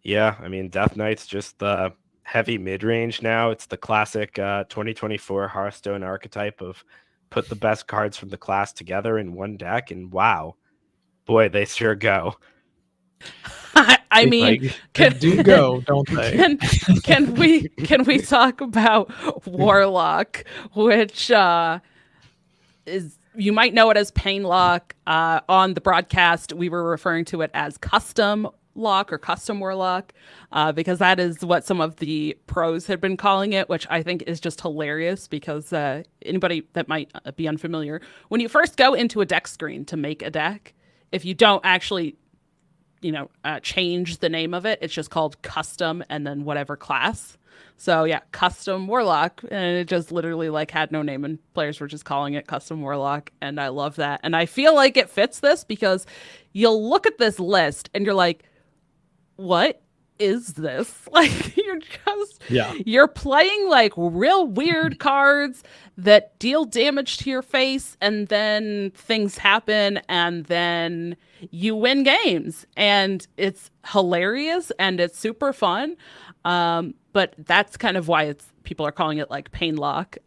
Yeah, I mean, Death Knight's just the heavy mid-range now. It's the classic 2024 Hearthstone archetype of put the best cards from the class together in one deck, and wow, boy, they sure go. I mean, they do go, don't they? Can we talk about Warlock, which is, you might know it as Painlock. On the broadcast, we were referring to it as Custom Lock or Custom Warlock, because that is what some of the pros had been calling it, which I think is just hilarious because anybody that might be unfamiliar, when you first go into a deck screen to make a deck, if you don't actually change the name of it, it's just called Custom and then whatever class. So yeah, Custom Warlock, and it just literally like had no name and players were just calling it Custom Warlock, and I love that. And I feel like it fits this because you'll look at this list and you're like, what is this? Like, Yeah. you're playing like real weird cards that deal damage to your face, and then things happen, and then you win games, and it's hilarious and it's super fun. But that's kind of why people are calling it like pain lock.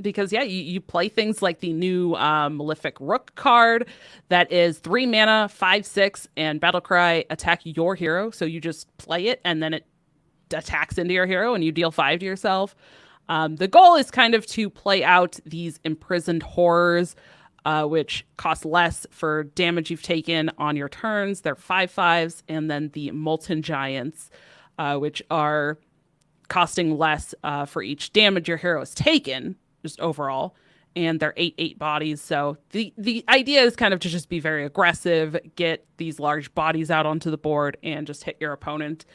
Because yeah, you play things like the new Malefic Rook card that is 3 mana, 5/6, and Battlecry attack your hero. So you just play it, and then it attacks into your hero, and you deal 5 to yourself. The goal is kind of to play out these imprisoned horrors, which cost less for damage you've taken on your turns. They're 5/5s, and then the Molten Giants, which are costing less for each damage your hero has taken, just overall, and they're 8/8 bodies. So the idea is kind of to just be very aggressive, get these large bodies out onto the board, and just hit your opponent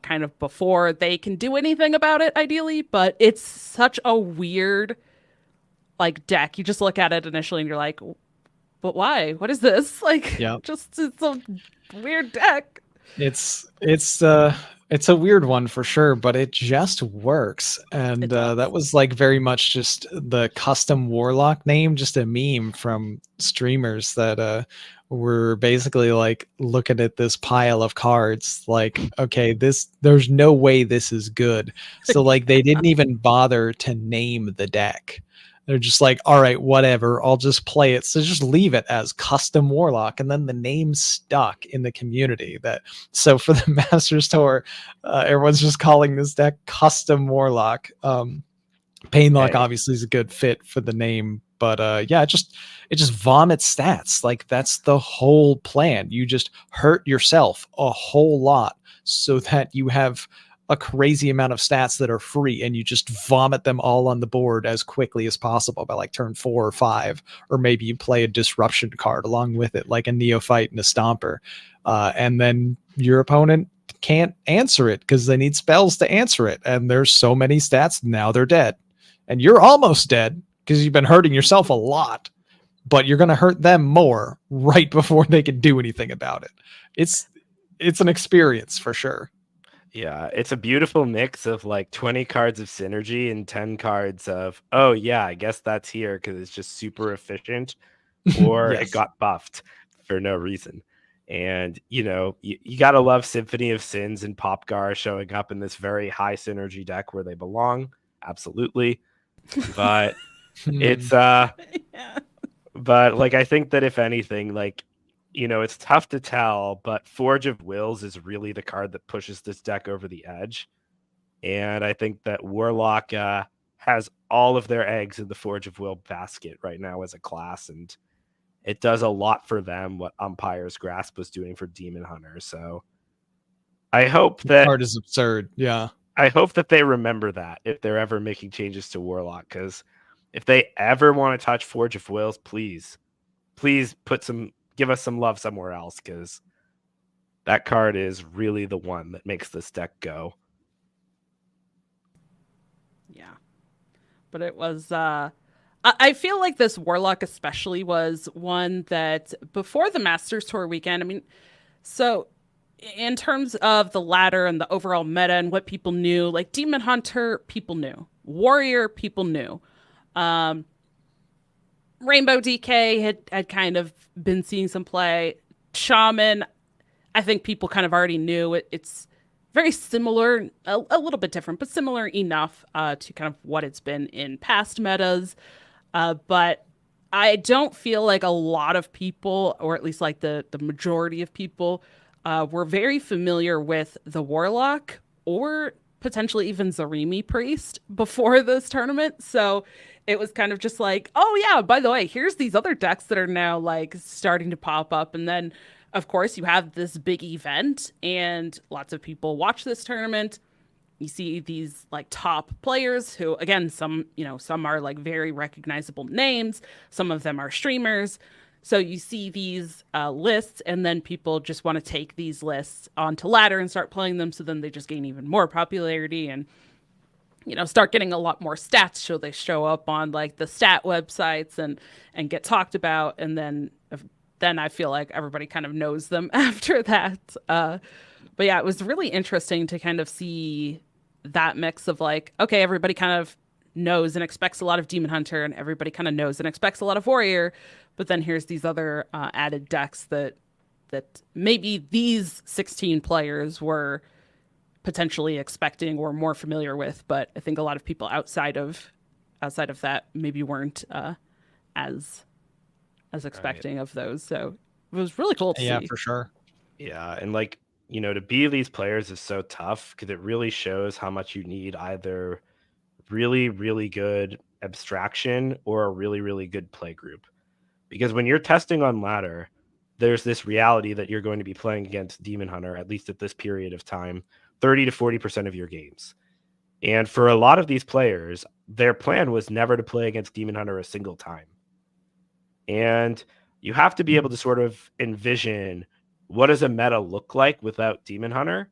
kind of before they can do anything about it, ideally. But it's such a weird like deck. You just look at it initially and you're like, but why? What is this? Like, just it's a weird deck. It's a weird one for sure, but it just works. And that was like very much just the custom warlock name, just a meme from streamers that were basically like looking at this pile of cards like, okay, there's no way this is good. So like they didn't even bother to name the deck. They're just like, all right, whatever, I'll just play it. So just leave it as custom warlock. And then the name stuck in the community. So for the Masters Tour, everyone's just calling this deck custom warlock. Painlock obviously is a good fit for the name, but yeah, it just vomits stats. Like that's the whole plan. You just hurt yourself a whole lot so that you have a crazy amount of stats that are free, and you just vomit them all on the board as quickly as possible by like turn 4 or 5, or maybe you play a disruption card along with it, like a neophyte and a stomper, and then your opponent can't answer it because they need spells to answer it, and there's so many stats, now they're dead, and you're almost dead because you've been hurting yourself a lot, but you're going to hurt them more right before they can do anything about it. It's an experience for sure. Yeah, it's a beautiful mix of like 20 cards of synergy and 10 cards of, oh yeah, I guess that's here because it's just super efficient, or Yes. It got buffed for no reason. And, you got to love Symphony of Sins and Popgar showing up in this very high synergy deck where they belong. Absolutely. But it's, Yeah. but like, I think that if anything, like, it's tough to tell, but Forge of Wills is really the card that pushes this deck over the edge. And I think that Warlock has all of their eggs in the Forge of Will basket right now as a class, and it does a lot for them what Umpire's Grasp was doing for Demon Hunter. So I hope that card is absurd. Yeah. I hope that they remember that if they're ever making changes to Warlock, because if they ever want to touch Forge of Wills, please give us some love somewhere else, because that card is really the one that makes this deck go. Yeah. But it was, I feel like this Warlock especially was one that before the Masters Tour weekend, I mean, so in terms of the ladder and the overall meta and what people knew, like Demon Hunter, people knew. Warrior, people knew. Rainbow DK had kind of been seeing some play. Shaman, I think people kind of already knew it. It's very similar, a little bit different, but similar enough to kind of what it's been in past metas. But I don't feel like a lot of people, or at least like the majority of people, were very familiar with the Warlock or potentially even Zarimi Priest before this tournament. So it was kind of just like, oh yeah, by the way, here's these other decks that are now like starting to pop up. And then of course you have this big event and lots of people watch this tournament. You see these like top players who, again, some are like very recognizable names. Some of them are streamers. So you see these lists, and then people just want to take these lists onto ladder and start playing them. So then they just gain even more popularity and, start getting a lot more stats. So they show up on like the stat websites and get talked about. And then I feel like everybody kind of knows them after that. But yeah, it was really interesting to kind of see that mix of like, okay, everybody kind of knows and expects a lot of Demon Hunter, and everybody kind of knows and expects a lot of Warrior. But then here's these other added decks that maybe these 16 players were potentially expecting or more familiar with. But I think a lot of people outside of that maybe weren't as expecting of those. So it was really cool to see. Yeah, for sure. Yeah, and like, to be these players is so tough because it really shows how much you need either really, really good abstraction or a really, really good play group. Because when you're testing on ladder, there's this reality that you're going to be playing against Demon Hunter, at least at this period of time, 30 to 40% of your games. And for a lot of these players, their plan was never to play against Demon Hunter a single time. And you have to be able to sort of envision, what does a meta look like without Demon Hunter?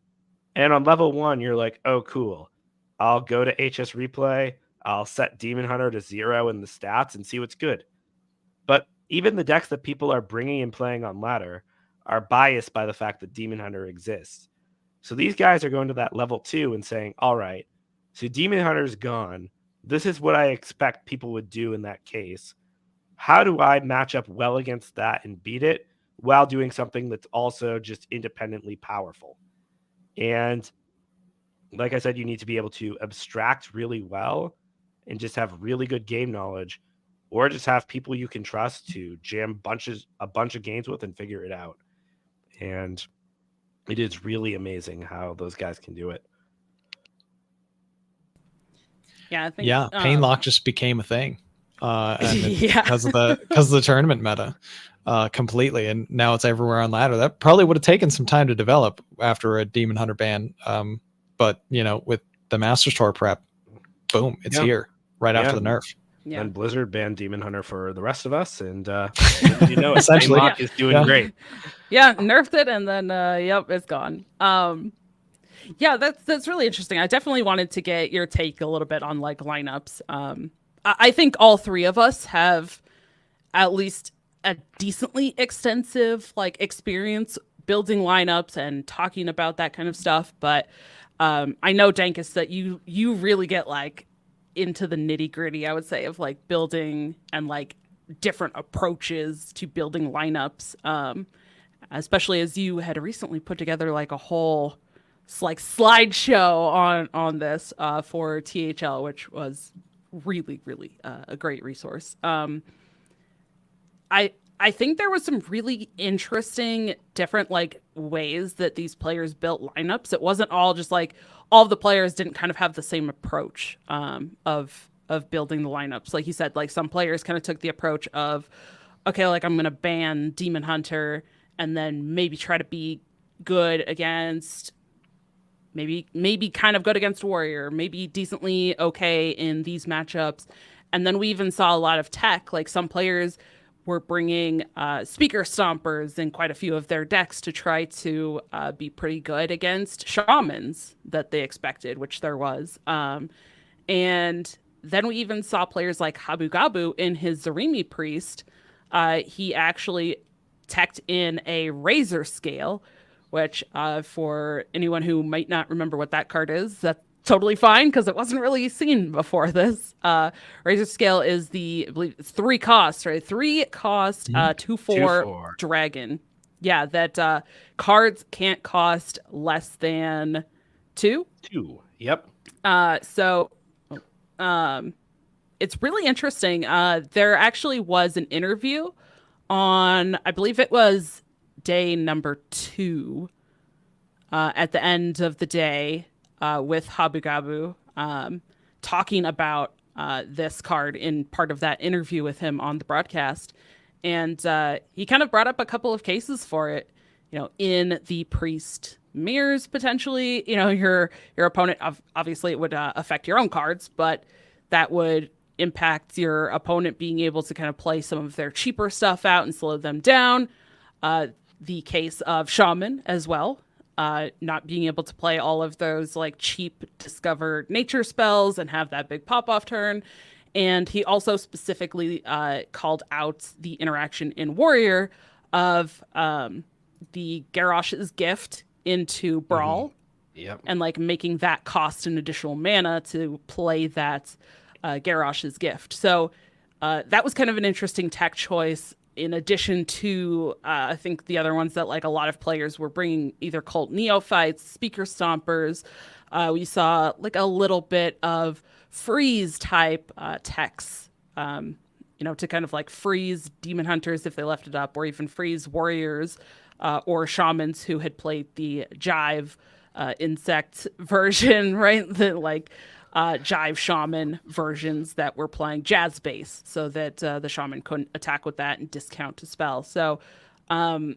And on level 1, you're like, oh, cool. I'll go to HS Replay. I'll set Demon Hunter to 0 in the stats and see what's good. But even the decks that people are bringing and playing on ladder are biased by the fact that Demon Hunter exists. So these guys are going to that level 2 and saying, all right, so Demon Hunter's gone. This is what I expect people would do in that case. How do I match up well against that and beat it while doing something that's also just independently powerful? And like I said, you need to be able to abstract really well and just have really good game knowledge, or just have people you can trust to jam a bunch of games with and figure it out. And it is really amazing how those guys can do it. Yeah, I think Painlock just became a thing. Yeah. because of the tournament meta completely, and now it's everywhere on ladder. That probably would have taken some time to develop after a Demon Hunter ban, but with the Masters Tour prep, boom, it's here right after the nerf. Yeah. And Blizzard banned Demon Hunter for the rest of us, and Essentially, Painlock is doing great. Yeah, nerfed it, and then it's gone. Yeah, that's really interesting. I definitely wanted to get your take a little bit on like lineups. I think all three of us have at least a decently extensive like experience building lineups and talking about that kind of stuff. But I know, Dankest, that you really get like into the nitty gritty, I would say, of like building and like different approaches to building lineups. Especially as you had recently put together like a whole like slideshow on this for THL, which was really, really a great resource. I think there was some really interesting different like ways that these players built lineups. It wasn't all just like all of the players didn't kind of have the same approach of building the lineups. Like you said, like some players kind of took the approach of, okay, like I'm gonna ban Demon Hunter and then maybe try to be good against maybe kind of good against Warrior, maybe decently okay in these matchups. And then we even saw a lot of tech, like some players were bringing Speaker Stompers in quite a few of their decks to try to be pretty good against Shamans that they expected, which there was. And then we even saw players like Habu Gabu in his Zarimi Priest. He actually teched in a Razor Scale, which for anyone who might not remember what that card is, that's totally fine because it wasn't really seen before this. Razor Scale is I believe it's 3 cost, right? 3 cost, 2/4 dragon. Yeah, that cards can't cost less than 2. 2, yep. So it's really interesting. There actually was an interview on, I believe it was day number 2 at the end of the day with Habu Gabu talking about this card in part of that interview with him on the broadcast. And he kind of brought up a couple of cases for it, in the priest mirrors, potentially, your opponent, obviously it would affect your own cards, but that would impact your opponent being able to kind of play some of their cheaper stuff out and slow them down. The case of Shaman as well, not being able to play all of those like cheap discover nature spells and have that big pop-off turn. And he also specifically called out the interaction in Warrior of the Garrosh's Gift into Brawl. Yep. And like making that cost an additional mana to play that Garrosh's Gift. So that was kind of an interesting tech choice. In addition to, I think the other ones that like a lot of players were bringing either cult neophytes, speaker stompers. We saw like a little bit of freeze type techs, to kind of like freeze demon hunters if they left it up, or even freeze warriors or shamans who had played the Jive insect version, right? The like Jive shaman versions that were playing jazz bass, so that the shaman couldn't attack with that and discount a spell. So, do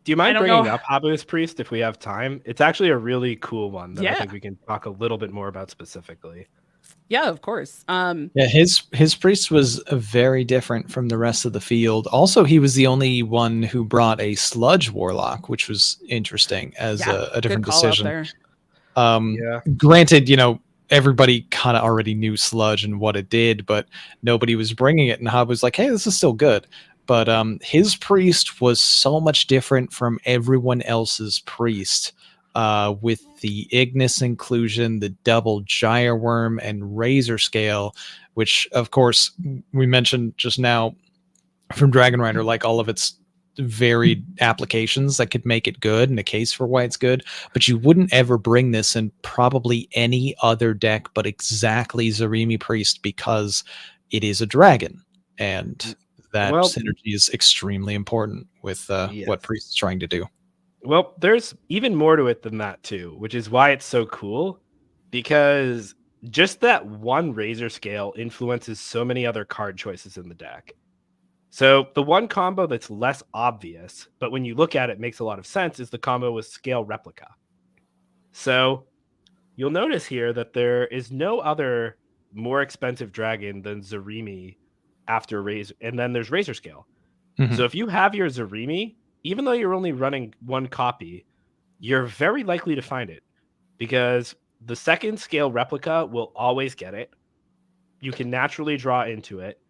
you mind bringing up Habu's Priest if we have time? It's actually a really cool one that I think we can talk a little bit more about specifically. Yeah, of course. His priest was very different from the rest of the field. Also, he was the only one who brought a sludge warlock, which was interesting as a different decision. Granted, everybody kind of already knew sludge and what it did, but nobody was bringing it. And Hub was like, "Hey, this is still good." But his priest was so much different from everyone else's priest. With the Ignis inclusion, the double gyre worm, and razor scale, which of course we mentioned just now from dragonrider, like all of its varied applications that could make it good and a case for why it's good. But you wouldn't ever bring this in probably any other deck but exactly Zarimi Priest, because it is a dragon, and that synergy is extremely important with what Priest is trying to do. Well, there's even more to it than that too, which is why it's so cool, because just that one razor scale influences so many other card choices in the deck. So the one combo that's less obvious, but when you look at it makes a lot of sense, is the combo with Scale Replica. So you'll notice here that there is no other more expensive dragon than Zarimi after Razor, and then there's Razor Scale. Mm-hmm. So if you have your Zarimi, even though you're only running one copy, you're very likely to find it, because the second Scale Replica will always get it. You can naturally draw into it.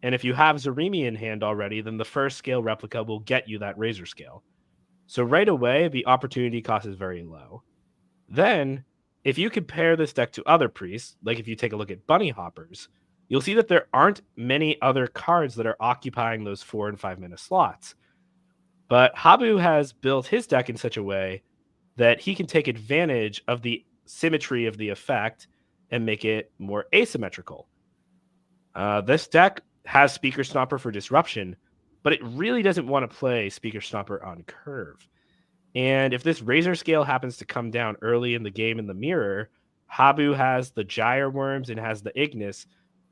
And if you have Zarimi in hand already, then the first Scale Replica will get you that Razor Scale. So right away, the opportunity cost is very low. Then, if you compare this deck to other priests, like if you take a look at Bunny Hoppers, you'll see that there aren't many other cards that are occupying those 4 and 5 mana slots. But Habu has built his deck in such a way that he can take advantage of the symmetry of the effect and make it more asymmetrical. This deck has Speaker Stomper for disruption, but it really doesn't want to play Speaker Stomper on curve. And if this Razor Scale happens to come down early in the game in the mirror, Habu has the Gyre Worms and has the Ignis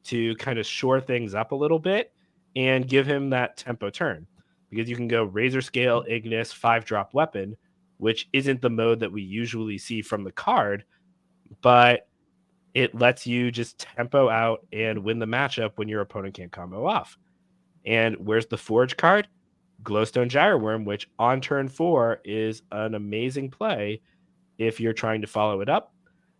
to kind of shore things up a little bit and give him that tempo turn. Because you can go Razor Scale, Ignis, 5-drop weapon, which isn't the mode that we usually see from the card, but it lets you just tempo out and win the matchup when your opponent can't combo off. And where's the Forge card? Glowstone Gyre Worm, which on turn 4 is an amazing play if you're trying to follow it up.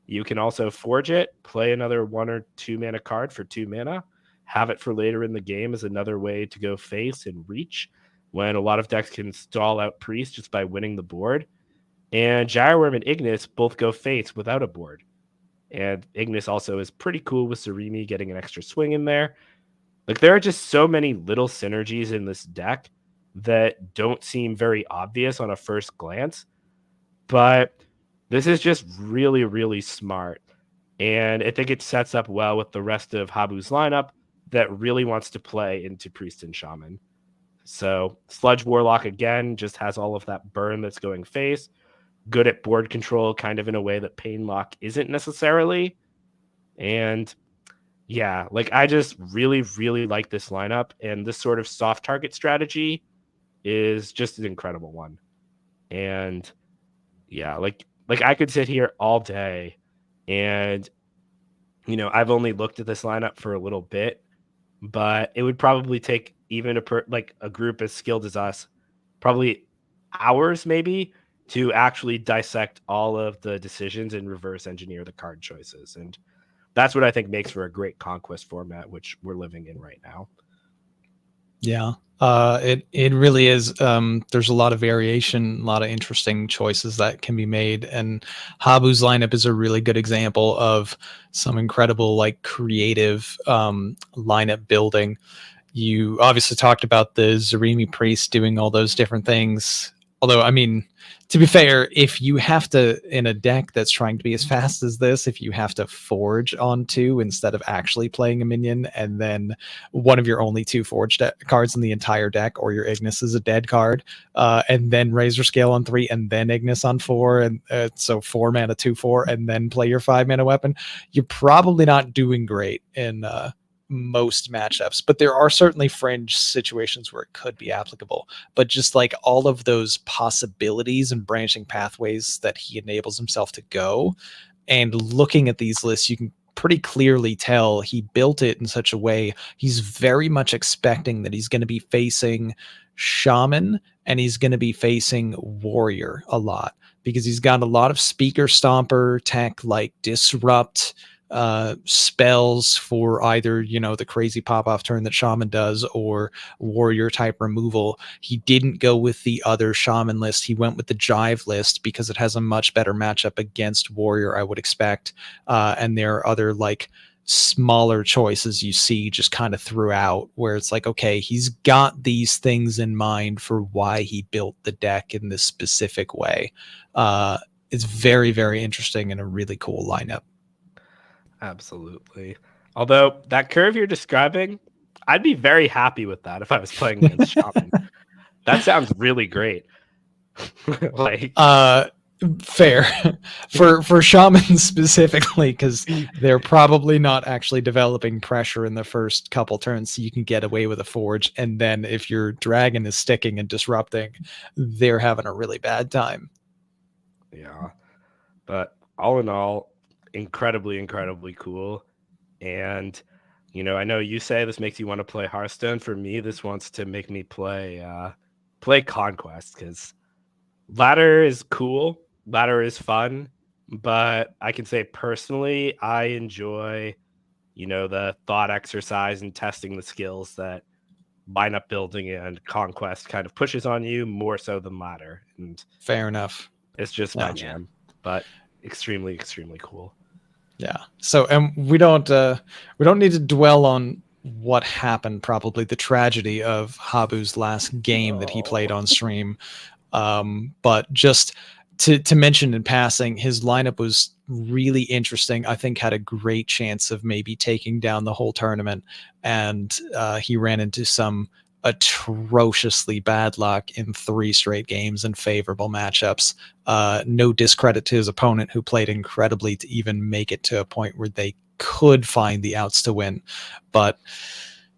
You can also forge it, play another 1 or 2 mana card for 2 mana, have it for later in the game as another way to go face and reach, when a lot of decks can stall out Priest just by winning the board. And Gyre Worm and Ignis both go face without a board. And Ignis also is pretty cool with Zarimi getting an extra swing in there. Like, there are just so many little synergies in this deck that don't seem very obvious on a first glance. But this is just really, really smart. And I think it sets up well with the rest of Habu's lineup that really wants to play into Priest and Shaman. So Sludge Warlock, again, just has all of that burn that's going face. Good at board control, kind of in a way that Painlock isn't necessarily. And yeah, like, I just really, really like this lineup. And this sort of soft target strategy is just an incredible one. And yeah, like I could sit here all day and, I've only looked at this lineup for a little bit, but it would probably take even a group as skilled as us, probably hours maybe, to actually dissect all of the decisions and reverse engineer the card choices. And that's what I think makes for a great Conquest format, which we're living in right now. Yeah. It really is. There's a lot of variation, a lot of interesting choices that can be made, and Habu's lineup is a really good example of some incredible, like, creative lineup building. You obviously talked about the Zarimi priest doing all those different things. Although, I mean, to be fair, if you have to, in a deck that's trying to be as fast as this, if you have to forge on 2 instead of actually playing a minion, and then one of your only 2 forge cards in the entire deck, or your Ignis is a dead card, and then Razor Scale on 3, and then Ignis on 4, and so 4 mana, 2/4, and then play your 5 mana weapon, you're probably not doing great in most matchups, but there are certainly fringe situations where it could be applicable. But just like all of those possibilities and branching pathways that he enables himself to go, and looking at these lists, you can pretty clearly tell he built it in such a way he's very much expecting that he's going to be facing shaman and he's going to be facing warrior a lot, because he's got a lot of speaker stomper tech like disrupt spells for either, you know, the crazy pop-off turn that shaman does, or warrior type removal. He didn't go with the other shaman list. He went with the jive list because it has a much better matchup against warrior, I would expect. And there are other, like, smaller choices you see just kind of throughout where it's like, okay, he's got these things in mind for why he built the deck in this specific way. It's very, very interesting and a really cool lineup. Absolutely. Although that curve you're describing, I'd be very happy with that if I was playing against Shaman. That sounds really great. Like, fair for shamans specifically, because they're probably not actually developing pressure in the first couple turns, so you can get away with a forge, and then if your dragon is sticking and disrupting, they're having a really bad time. Yeah, but all in all, incredibly cool. And you know, I know you say this makes you want to play Hearthstone. For me, this wants to make me play Conquest, because ladder is cool, ladder is fun, but I can say personally I enjoy, you know, the thought exercise and testing the skills that lineup building and Conquest kind of pushes on you more so than ladder. And fair enough, it's just my jam, but extremely cool. Yeah. So, and we don't need to dwell on what happened, probably the tragedy of Habu's last game that he played on stream. But just to mention in passing, his lineup was really interesting. I think had a great chance of maybe taking down the whole tournament, and he ran into some atrociously bad luck in 3 straight games and favorable matchups. No discredit to his opponent, who played incredibly to even make it to a point where they could find the outs to win, but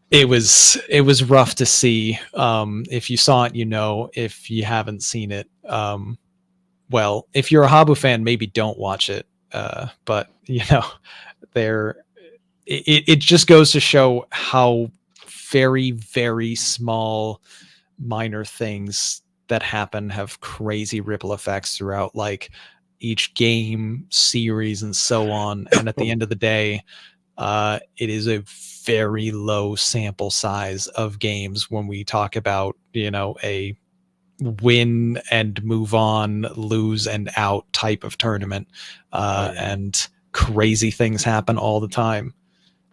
it was rough to see. If you saw it, you know. If you haven't seen it, well, if you're a Habu fan, maybe don't watch it. But you know, it just goes to show how very small minor things that happen have crazy ripple effects throughout, like, each game, series, and so on. And at the end of the day, it is a very low sample size of games when we talk about, you know, a win and move on, lose and out type of tournament. And crazy things happen all the time.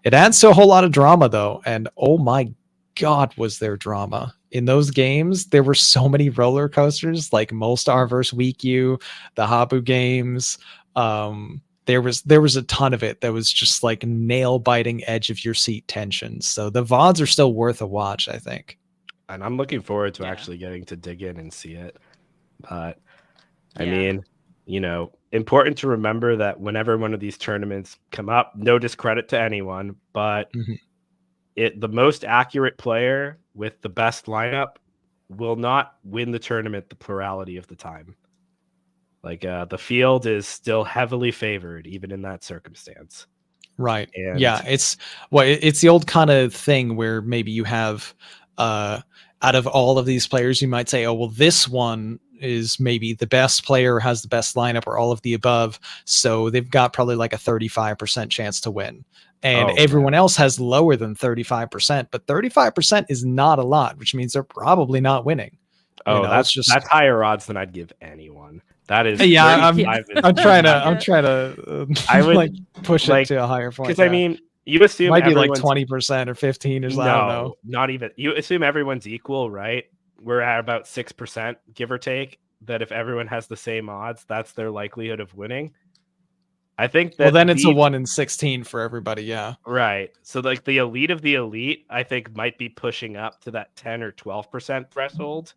It adds to a whole lot of drama, though, and oh my god, was there drama in those games. There were so many roller coasters, like Molstar versus Weak U, the Habu games. There was a ton of it that was just like nail-biting, edge of your seat tension. So the VODs are still worth a watch, I think. And I'm looking forward to actually getting to dig in and see it. But I mean, you know, important to remember that whenever one of these tournaments come up, no discredit to anyone, but the most accurate player with the best lineup will not win the tournament the plurality of the time. Like, the field is still heavily favored even in that circumstance. Right. And yeah, it's the old kind of thing where maybe you have out of all of these players, you might say, oh, well, this one is maybe the best player, has the best lineup, or all of the above. So they've got probably like a 35% chance to win. And everyone else has lower than 35%, but 35% is not a lot, which means they're probably not winning. That's higher odds than I'd give anyone. That is, I'm trying to I would like push it to a higher point. Because I mean, you assume it might be like 20% or 15 or something. No, I don't know. Not even. You assume everyone's equal, right? We're at about 6%, give or take. That if everyone has the same odds, that's their likelihood of winning. I think that. Well, then it's a 1 in 16 for everybody. Yeah. Right. So like the elite of the elite, I think might be pushing up to that 10 or 12% threshold,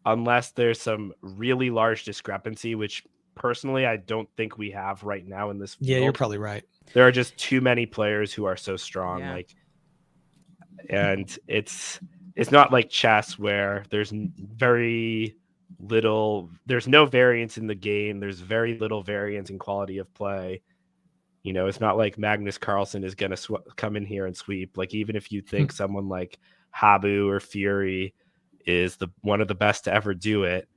unless there's some really large discrepancy, which personally I don't think we have right now in this field. Yeah, you're probably right. There are just too many players who are so strong, and it's not like chess where there's very little, there's no variance in the game. There's very little variance in quality of play. It's not like Magnus Carlsen is going to come in here and sweep. Like, even if you think someone like Habu or Fury is one of the best to ever do it,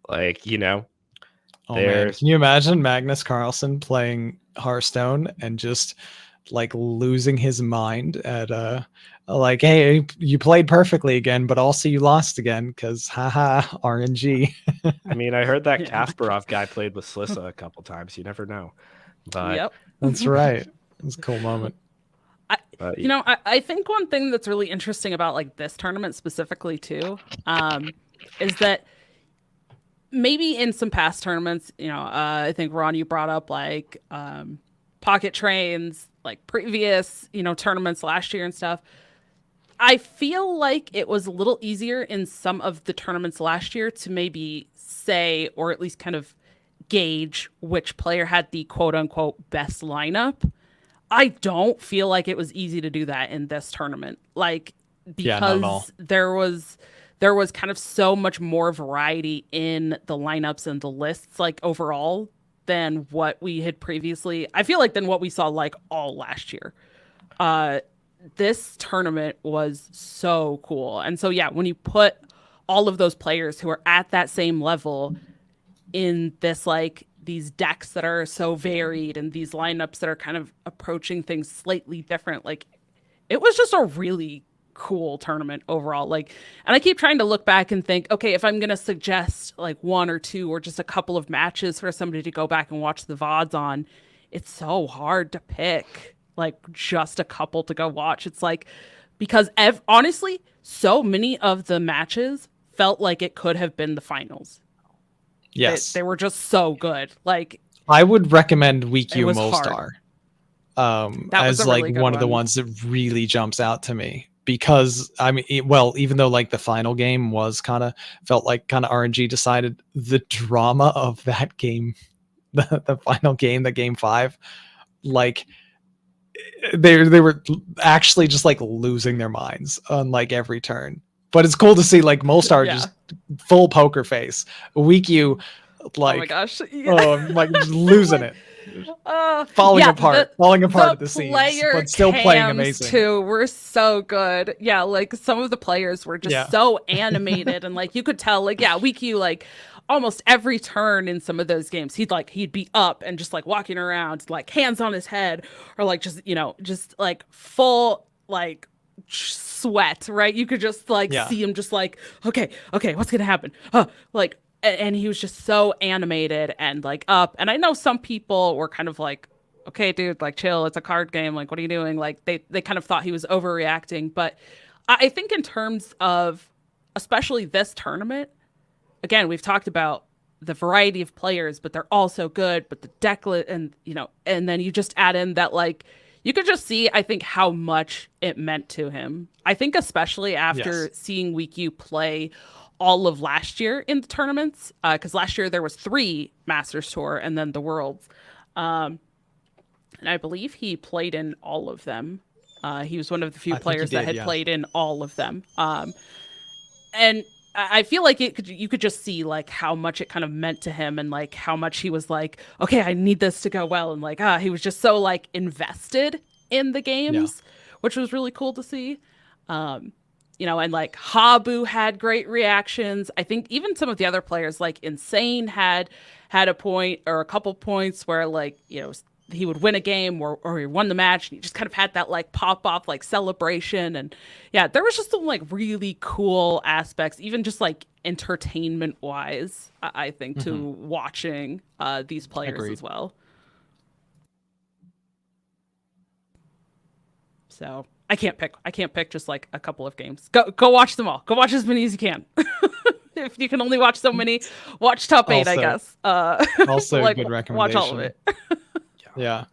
like, man. Can you imagine Magnus Carlsen playing Hearthstone and just like losing his mind at like, hey, you played perfectly again, but also you lost again because haha, RNG. I mean, I heard that Kasparov guy played with Slissa a couple times. You never know. But that's right. It's a cool moment. I think one thing that's really interesting about like this tournament specifically too, is that maybe in some past tournaments, I think Ron, you brought up like pocket trains, like previous, tournaments last year and stuff. I feel like it was a little easier in some of the tournaments last year to maybe say, or at least kind of gauge which player had the quote unquote best lineup. I don't feel like it was easy to do that in this tournament. Like, because there was kind of so much more variety in the lineups and the lists, like overall, than what we had previously. I feel like than what we saw like all last year. This tournament was so cool. And so, when you put all of those players who are at that same level in this, like, these decks that are so varied and these lineups that are kind of approaching things slightly different, like, it was just a really cool tournament overall. Like, and I keep trying to look back and think, okay, if I'm going to suggest like one or two or just a couple of matches for somebody to go back and watch the VODs on, it's so hard to pick like just a couple to go watch. It's like, because honestly, so many of the matches felt like it could have been the finals. Yes. They were just so good. Like, I would recommend WeQ Molstar as like really one of the ones that really jumps out to me. Because I mean, even though like the final game was felt like RNG decided, the drama of that game, the final game, the game 5, like they were actually just like losing their minds on like every turn. But it's cool to see like Molstar just full poker face. WeQ, like, oh my gosh, like just losing it. Falling apart at the seams, but still playing amazing too. We're so good. Yeah, like some of the players were just so animated, and like you could tell, like WeQ, like almost every turn in some of those games, he'd be up and just like walking around, like hands on his head, or like just like full like sweat. Right, you could just like see him just like okay, what's gonna happen? Like. And he was just so animated and like up. And I know some people were kind of like, okay, dude, like chill. It's a card game. Like, what are you doing? Like they kind of thought he was overreacting. But I think in terms of especially this tournament, again, we've talked about the variety of players, but they're all so good. But the deck and then you just add in that, like, you could just see, I think, how much it meant to him. I think especially after seeing WeQ play all of last year in the tournaments, because last year there was 3 Masters Tour and then the Worlds, and I believe he played in all of them. He was one of the few players that had played in all of them, and I feel like you could just see like how much it kind of meant to him, and like how much he was like, okay, I need this to go well, and like he was just so like invested in the games, which was really cool to see. and like Habu had great reactions. I think even some of the other players, like Insane, had a point or a couple points where, like, he would win a game or he won the match, and he just kind of had that like pop off like celebration. And yeah, there was just some like really cool aspects, even just like entertainment wise, I think, to watching these players Agreed. as well. So I can't pick just like a couple of games. Go watch them all. Go watch as many as you can. If you can only watch so many, watch top 8, I guess. Also like, a good recommendation. Watch all of it. Yeah.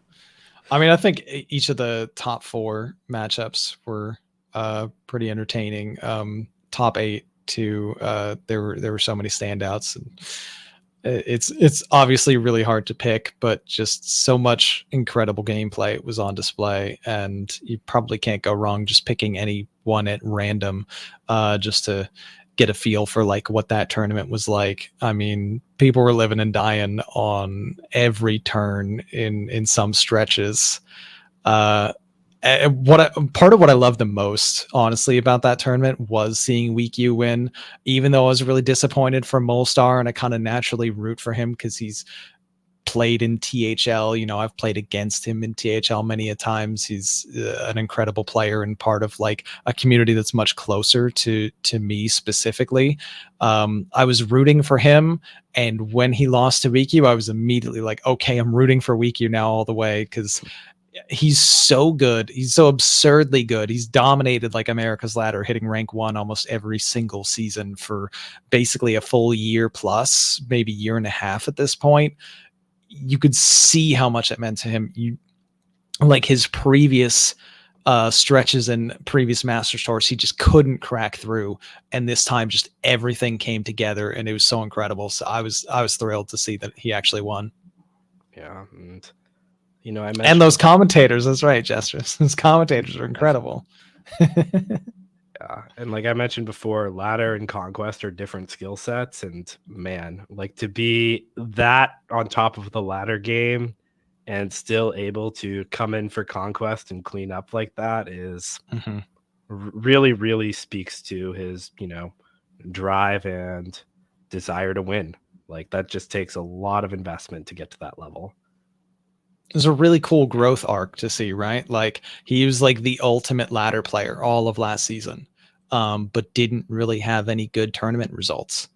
I mean, I think each of the top 4 matchups were pretty entertaining. Top 8 too. There were so many standouts, and it's obviously really hard to pick, but just so much incredible gameplay was on display, and you probably can't go wrong just picking any one at random, just to get a feel for like what that tournament was like. I mean, people were living and dying on every turn in some stretches. Part of what I loved the most, honestly, about that tournament was seeing Weak U win, even though I was really disappointed for Molestar, and I kind of naturally root for him because he's played in THL. I've played against him in THL many a times. He's an incredible player and part of like a community that's much closer to me specifically. I was rooting for him, and when he lost to Weak U, I was immediately like, okay, I'm rooting for Weak U now all the way, because he's so good. He's so absurdly good. He's dominated like America's Ladder, hitting rank 1 almost every single season for basically a full year plus, maybe year and a half at this point. You could see how much it meant to him. Like his previous stretches and previous Masters tours, he just couldn't crack through, and this time just everything came together, and it was so incredible. So I was thrilled to see that he actually won. Yeah, and and those commentators, that's right, Jester. Those commentators are incredible. Yeah, and like I mentioned before, Ladder and Conquest are different skill sets, and man, like to be that on top of the Ladder game and still able to come in for Conquest and clean up like that is really, really speaks to his, drive and desire to win. Like that just takes a lot of investment to get to that level. There's a really cool growth arc to see, right? Like he was like the ultimate Ladder player all of last season, but didn't really have any good tournament results.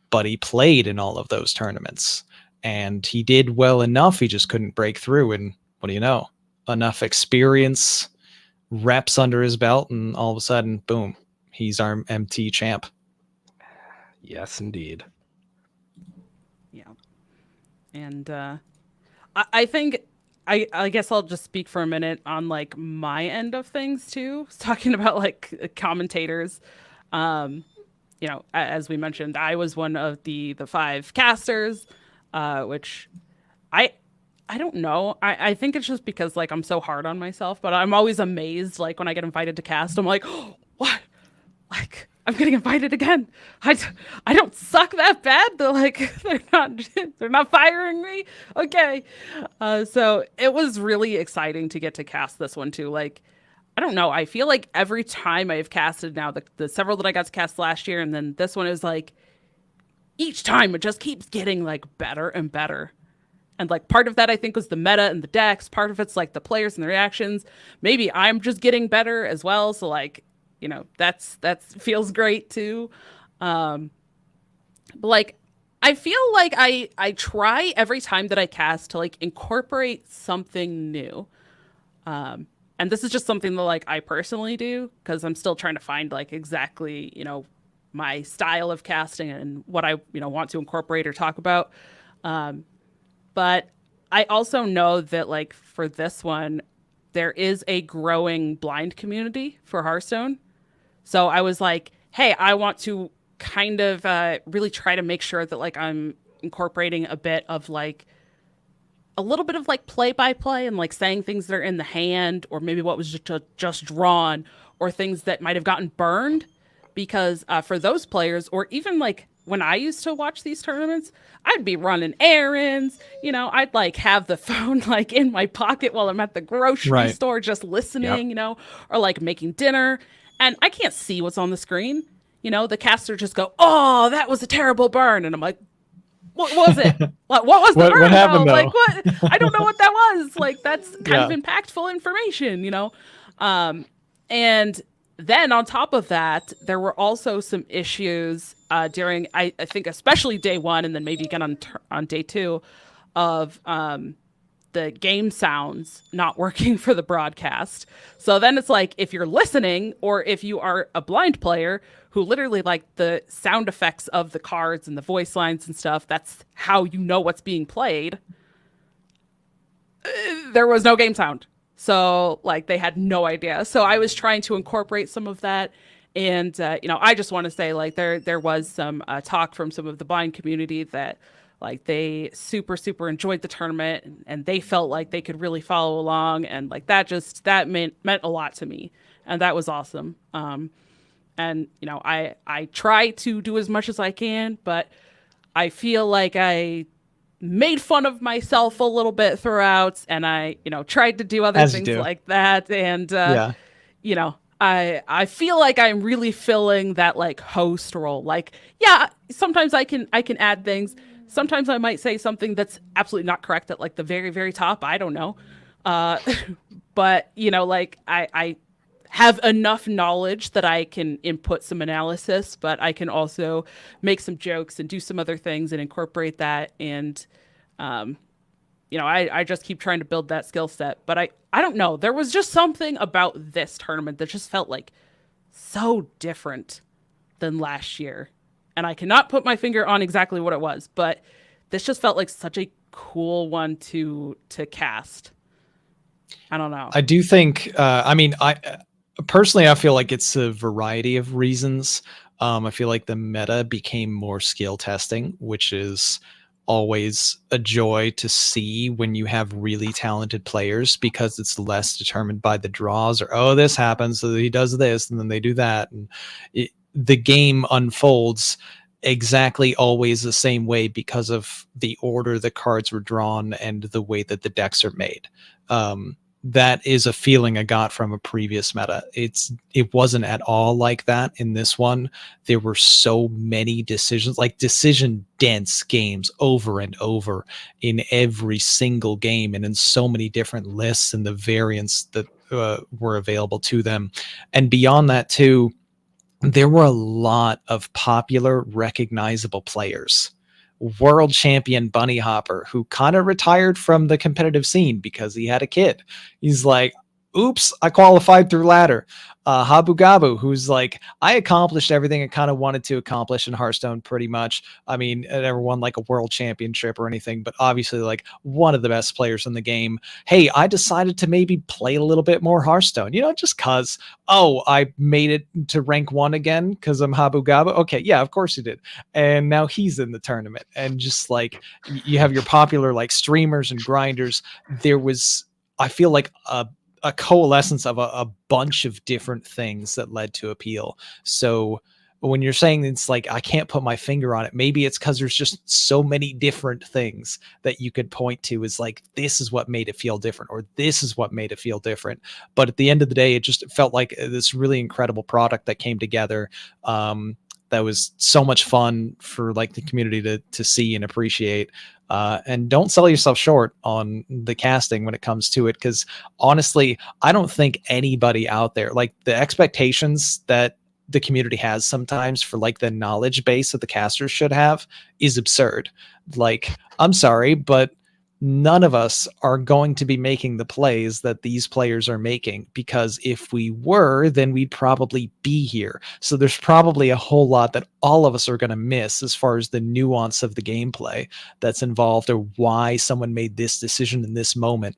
But he played in all of those tournaments, and he did well enough. He just couldn't break through. And what do you know? Enough experience, reps under his belt, and all of a sudden, boom, he's our MT champ. Yes, indeed. Yeah. And I think I guess I'll just speak for a minute on like my end of things too. Talking about like commentators, as we mentioned, I was one of the 5 casters, which I don't know. I think it's just because like I'm so hard on myself, but I'm always amazed like when I get invited to cast. I'm like, oh, what? Like I'm getting invited again. I don't suck that bad. They're not firing me. Okay. So it was really exciting to get to cast this one too. Like, I don't know. I feel like every time I've casted now, the several that I got to cast last year, and then this one is like, each time it just keeps getting like better and better. And like part of that I think was the meta and the decks. Part of it's like the players and the reactions. Maybe I'm just getting better as well. So like, that's feels great too. But like, I feel like I try every time that I cast to like incorporate something new. And this is just something that like I personally do because I'm still trying to find like exactly, my style of casting and what I, want to incorporate or talk about. But I also know that like for this one, there is a growing blind community for Hearthstone. So I was like, hey, I want to kind of really try to make sure that like I'm incorporating a bit of like a little bit of like play by play and like saying things that are in the hand or maybe what was just drawn or things that might have gotten burned. Because for those players, or even like when I used to watch these tournaments, I'd be running errands, I'd like have the phone like in my pocket while I'm at the grocery store just listening, or like making dinner. and I can't see what's on the screen. The caster just go, "Oh, that was a terrible burn," and I'm like, "What was it? What was the burn? What happened, though? Like, what? I don't know what that was. Like, that's kind of impactful information, And then on top of that, there were also some issues during, I think, especially day one, and then maybe again on day two, of the game sounds not working for the broadcast. So then it's like, if you're listening, or if you are a blind player who literally, like, the sound effects of the cards and the voice lines and stuff, that's how you know what's being played. There was no game sound. So, like, they had no idea. So I was trying to incorporate some of that. And, I just want to say, like, there was some talk from some of the blind community that, like, they super, super enjoyed the tournament, and they felt like they could really follow along. And, like, that meant a lot to me. And that was awesome. And, I try to do as much as I can, but I feel like I made fun of myself a little bit throughout, and I, tried to do other things like that. And, I feel like I'm really filling that, like, host role. Like, yeah, sometimes I can add things. Sometimes I might say something that's absolutely not correct at, like, the very, very top. I don't know. But, like, I have enough knowledge that I can input some analysis, but I can also make some jokes and do some other things and incorporate that. And, I just keep trying to build that skill set. But I don't know. There was just something about this tournament that just felt like so different than last year. And I cannot put my finger on exactly what it was, but this just felt like such a cool one to cast. I don't know. I do think, I personally, I feel like it's a variety of reasons. I feel like the meta became more skill testing, which is always a joy to see when you have really talented players, because it's less determined by the draws or, oh, this happens, so he does this and then they do that. And the game unfolds exactly always the same way because of the order the cards were drawn and the way that the decks are made. That is a feeling I got from a previous meta. It wasn't at all like that in this one. There were so many decisions, like decision dense games over and over in every single game, and in so many different lists and the variants that were available to them. And beyond that too, there were a lot of popular, recognizable players. World champion Bunny Hopper, who kind of retired from the competitive scene because he had a kid. He's like, oops, I qualified through ladder. Habu Gabu, who's like, I accomplished everything I kind of wanted to accomplish in Hearthstone pretty much. I mean, I never won like a world championship or anything, but obviously like one of the best players in the game. Hey, I decided to maybe play a little bit more Hearthstone, just cause, oh, I made it to rank 1 again because I'm Habu Gabu. Okay, yeah, of course you did. And now he's in the tournament. And just like, you have your popular like streamers and grinders. There was, I feel like a coalescence of a bunch of different things that led to appeal. So when you're saying it's like, I can't put my finger on it, maybe it's because there's just so many different things that you could point to as like, this is what made it feel different, or this is what made it feel different. But at the end of the day, it just felt like this really incredible product that came together. That was so much fun for like the community to see and appreciate. And don't sell yourself short on the casting when it comes to it, because honestly, I don't think anybody out there, like the expectations that the community has sometimes for like the knowledge base that the casters should have is absurd. Like, I'm sorry, but none of us are going to be making the plays that these players are making, because if we were, then we'd probably be here. So there's probably a whole lot that all of us are going to miss as far as the nuance of the gameplay that's involved, or why someone made this decision in this moment.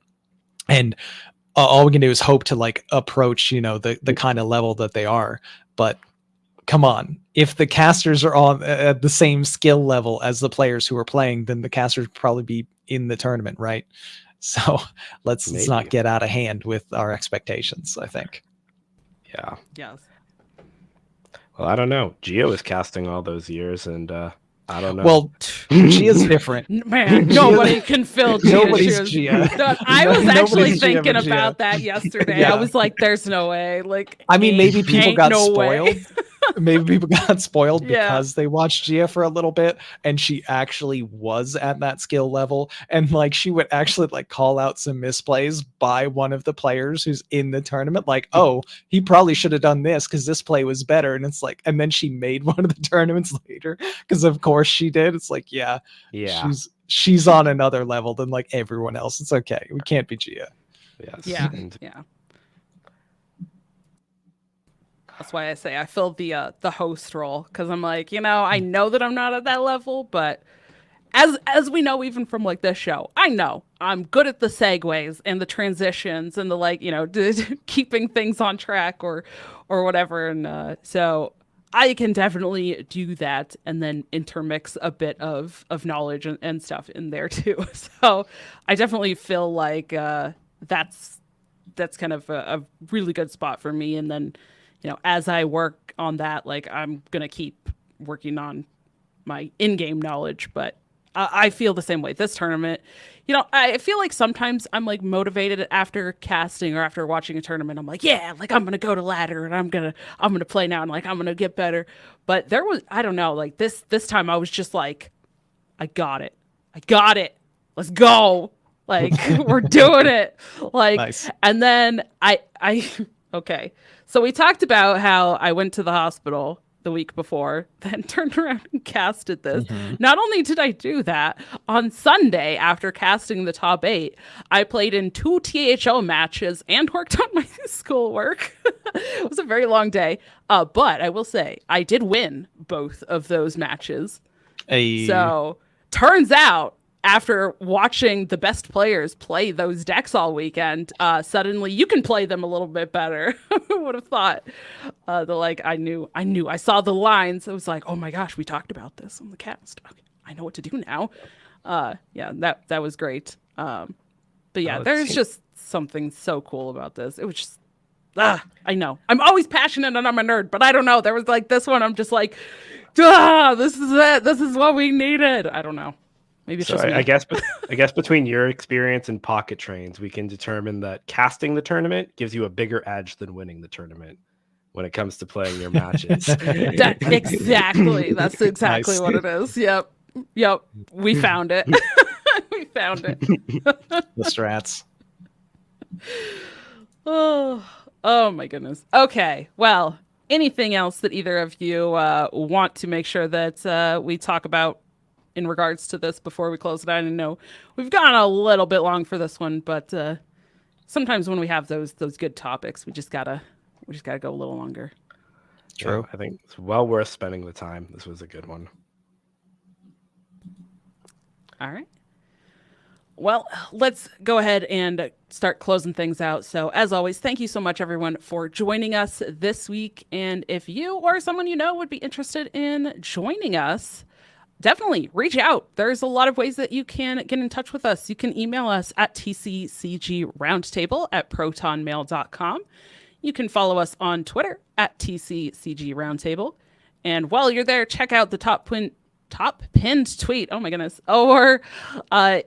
And all we can do is hope to like approach, the kind of level that they are. But come on, if the casters are on at the same skill level as the players who are playing, then the casters probably be in the tournament, right? So let's not get out of hand with our expectations, I think. Yeah. Yes. Well, I don't know. Gio was casting all those years, and I don't know. Well, Gia's different. Man, nobody can fill Gia's Nobody's shoes. Gia. I was actually Nobody's Gia thinking but Gia. about that yesterday. Yeah. I was like, "There's no way." Like, I mean, maybe people ain't got no spoiled. way. Maybe people got spoiled Yeah. because they watched Gia for a little bit, and she actually was at that skill level, and like she would actually like call out some misplays by one of the players who's in the tournament, like, "Oh, he probably should have done this because this play was better." And it's like, and then she made one of the tournaments later because of course she did. It's like, yeah, she's on another level than like everyone else. It's okay, we can't be Gia. Yes. Yeah, And yeah. That's why I say I fill the host role, because I'm like, I know that I'm not at that level, but as we know, even from like this show, I know I'm good at the segues and the transitions and the like, keeping things on track or whatever, and so I can definitely do that and then intermix a bit of knowledge and stuff in there too. So I definitely feel like that's kind of a really good spot for me, and then. As I work on that, like I'm going to keep working on my in-game knowledge, but I feel the same way. This tournament, I feel like sometimes I'm like motivated after casting or after watching a tournament. I'm like, yeah, like I'm going to go to ladder and I'm going to play now and like I'm going to get better. But there was, I don't know, like this time I was just like, I got it. Let's go. Like we're doing it. Like, nice. And then I okay. So we talked about how I went to the hospital the week before, then turned around and casted this. Mm-hmm. Not only did I do that, on Sunday after casting the top 8, I played in 2 THO matches and worked on my schoolwork. It was a very long day. But I will say, I did win both of those matches. Hey. So turns out, after watching the best players play those decks all weekend, suddenly you can play them a little bit better. Who would have thought? I knew. I saw the lines. I was like, oh my gosh, we talked about this on the cast. Okay, I know what to do now. Yeah, that was great. But yeah, there's just something so cool about this. It was just, I know. I'm always passionate and I'm a nerd, but I don't know. There was like this one. I'm just like, this is it. This is what we needed. I don't know. Maybe it's just me. I guess between your experience and pocket trains, we can determine that casting the tournament gives you a bigger edge than winning the tournament when it comes to playing your matches. Exactly. That's exactly nice. What it is. Yep. We found it. We found it. The strats. Oh my goodness. Okay. Well, anything else that either of you want to make sure that we talk about in regards to this before we close it out? I know we've gone a little bit long for this one, but sometimes when we have those good topics, we just gotta go a little longer. True. Yeah, I think it's well worth spending the time. This was a good one. All right. Well, let's go ahead and start closing things out. So as always, thank you so much, everyone, for joining us this week. And if you or someone you know would be interested in joining us, definitely reach out. There's a lot of ways that you can get in touch with us. You can email us at tccgroundtable@protonmail.com. You can follow us on Twitter at TCCG And while you're there, check out the top pinned tweet. Oh my goodness. Or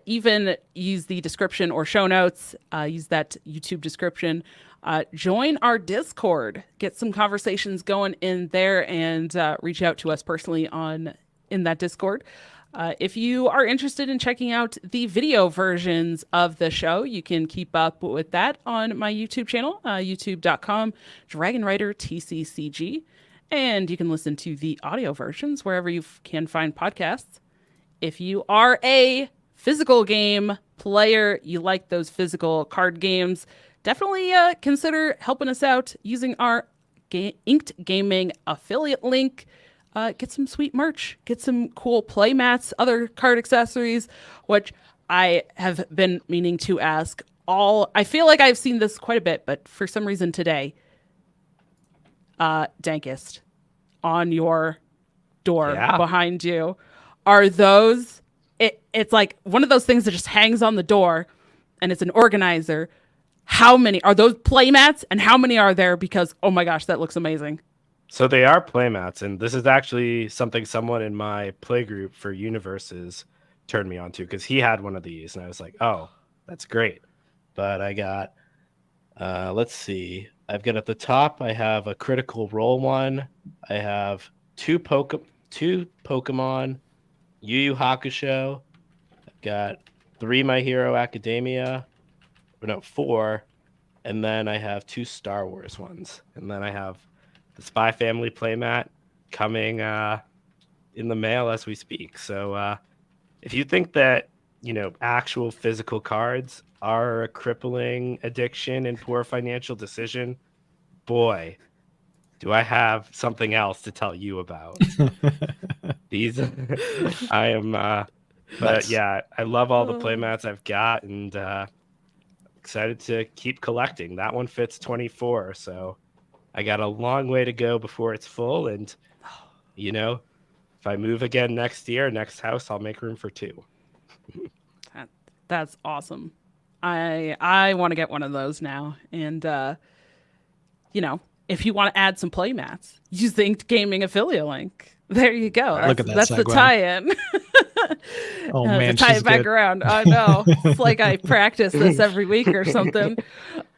even use the description or show notes. Use that YouTube description. Join our Discord. Get some conversations going in there and reach out to us personally in that Discord. If you are interested in checking out the video versions of the show, you can keep up with that on my YouTube channel, youtube.com, dragonrider TCCG. And you can listen to the audio versions wherever you can find podcasts. If you are a physical game player, you like those physical card games, definitely consider helping us out using our Inked Gaming affiliate link. Get some sweet merch, get some cool play mats, other card accessories, which I have been meaning to ask all. I feel like I've seen this quite a bit, but for some reason today, Dankest, on your door behind you, are those, it's like one of those things that just hangs on the door and it's an organizer. How many are those play mats and how many are there? Because, oh my gosh, that looks amazing. So they are playmats, and this is actually something someone in my play group for Universes turned me on to, because he had one of these, and I was like, oh, that's great. But I got, let's see, I've got at the top, I have a Critical Role one. I have two Pokemon, Yu Yu Hakusho. I've got 3 My Hero Academia, no, 4, and then I have 2 Star Wars ones, and then I have the Spy Family playmat coming in the mail as we speak. So if you think that, actual physical cards are a crippling addiction and poor financial decision, boy, do I have something else to tell you about. These, I am, but Nice. yeah, I love all the playmats I've got, and excited to keep collecting. That one fits 24, so I got a long way to go before it's full. And, if I move again next year, next house, I'll make room for 2. That's awesome. I want to get one of those now. And, if you want to add some playmats, use the Inked Gaming affiliate link. There you go. Look at that That's the segue. tie-in. Oh man, to tie she's it back good. around. I know. It's like I practice this every week or something.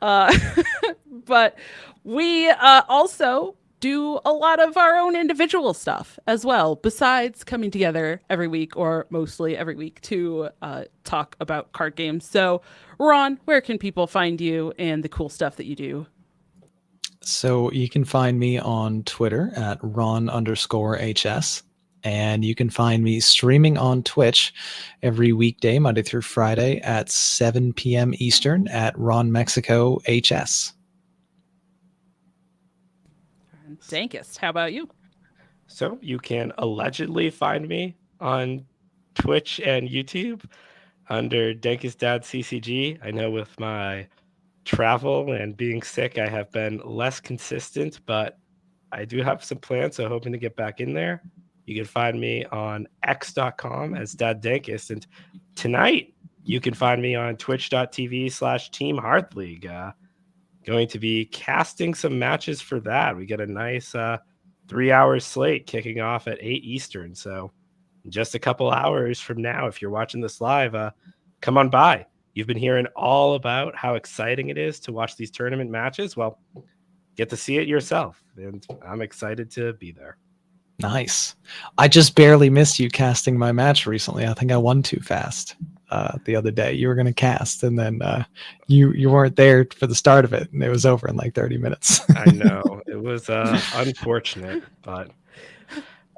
But we also do a lot of our own individual stuff as well, besides coming together every week, or mostly every week, to talk about card games. So, Ron, where can people find you and the cool stuff that you do? So you can find me on Twitter at Ron_HS. And you can find me streaming on Twitch every weekday, Monday through Friday at 7 p.m. Eastern at RonMexico HS. Dankest, how about you? So you can allegedly find me on Twitch and YouTube under DankestDad CCG. I know with my travel and being sick, I have been less consistent, but I do have some plans, so hoping to get back in there. You can find me on x.com as Dad Dankest. And tonight, you can find me on twitch.tv/Team Hearth League. Going to be casting some matches for that. We get a nice 3-hour slate kicking off at 8 Eastern. So in just a couple hours from now, if you're watching this live, come on by. You've been hearing all about how exciting it is to watch these tournament matches. Well, get to see it yourself. And I'm excited to be there. Nice. I just barely missed you casting my match recently. I think I won too fast the other day. You were going to cast, and then you weren't there for the start of it, and it was over in like 30 minutes. I know. It was unfortunate, but...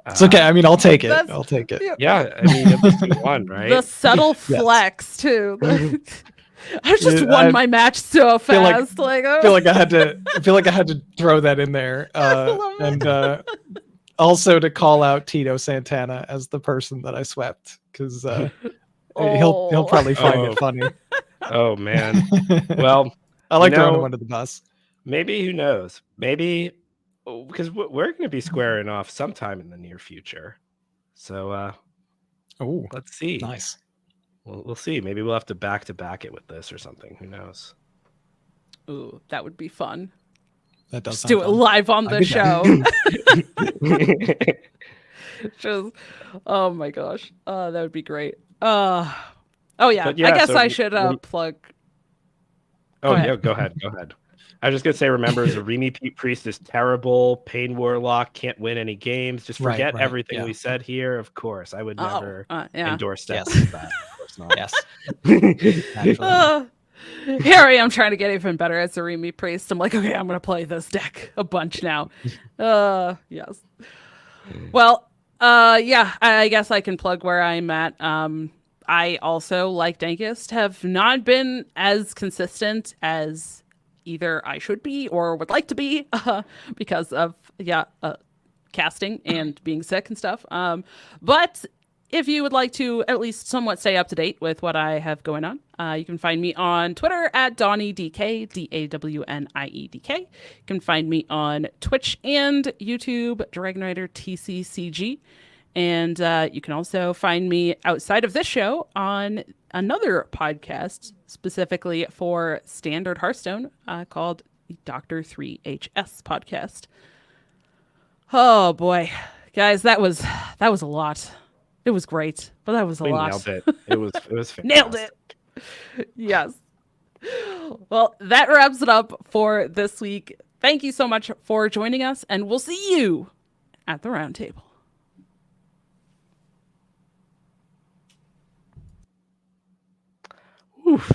It's okay. I mean, I'll take it. I'll take it. Yeah, I mean, at least you won, right? The subtle flex, too. I just won my match so fast. I feel like I had to throw that in there. And also to call out Tito Santana as the person that I swept, because he'll probably find it funny. Oh man. Well, I like throwing him under the bus. Maybe, who knows? Maybe because we're going to be squaring off sometime in the near future. So let's see. Nice. We'll see. Maybe we'll have to back it with this or something. Who knows? Ooh, that would be fun. That does Just do it live on the show. Just, oh my gosh. That would be great. Oh yeah. I guess I should plug. Go ahead. I was just gonna say, remember, Zarimi Priest is terrible. Pain Warlock can't win any games. Just forget everything we said here. Of course, I would never endorse that. Yes. That. Of course not. Yes. Here I am trying to get even better at Zarimi Priest. I'm like, okay, I'm gonna play this deck a bunch now. Yes. Well, yeah, I guess I can plug where I'm at. I also, like Dankest, have not been as consistent as either I should be or would like to be because of casting and being sick and stuff. But if you would like to at least somewhat stay up to date with what I have going on, you can find me on Twitter at DawnieDK, DAWNIEDK. You can find me on Twitch and YouTube, dragonrider TCCG. And you can also find me outside of this show on another podcast specifically for standard Hearthstone called the Dr. 3HS podcast. Oh boy, guys, that was a lot. It was great, but that was a We lot. nailed it. It was fantastic. Nailed it. Yes. Well, that wraps it up for this week. Thank you so much for joining us, and we'll see you at the roundtable. Oof.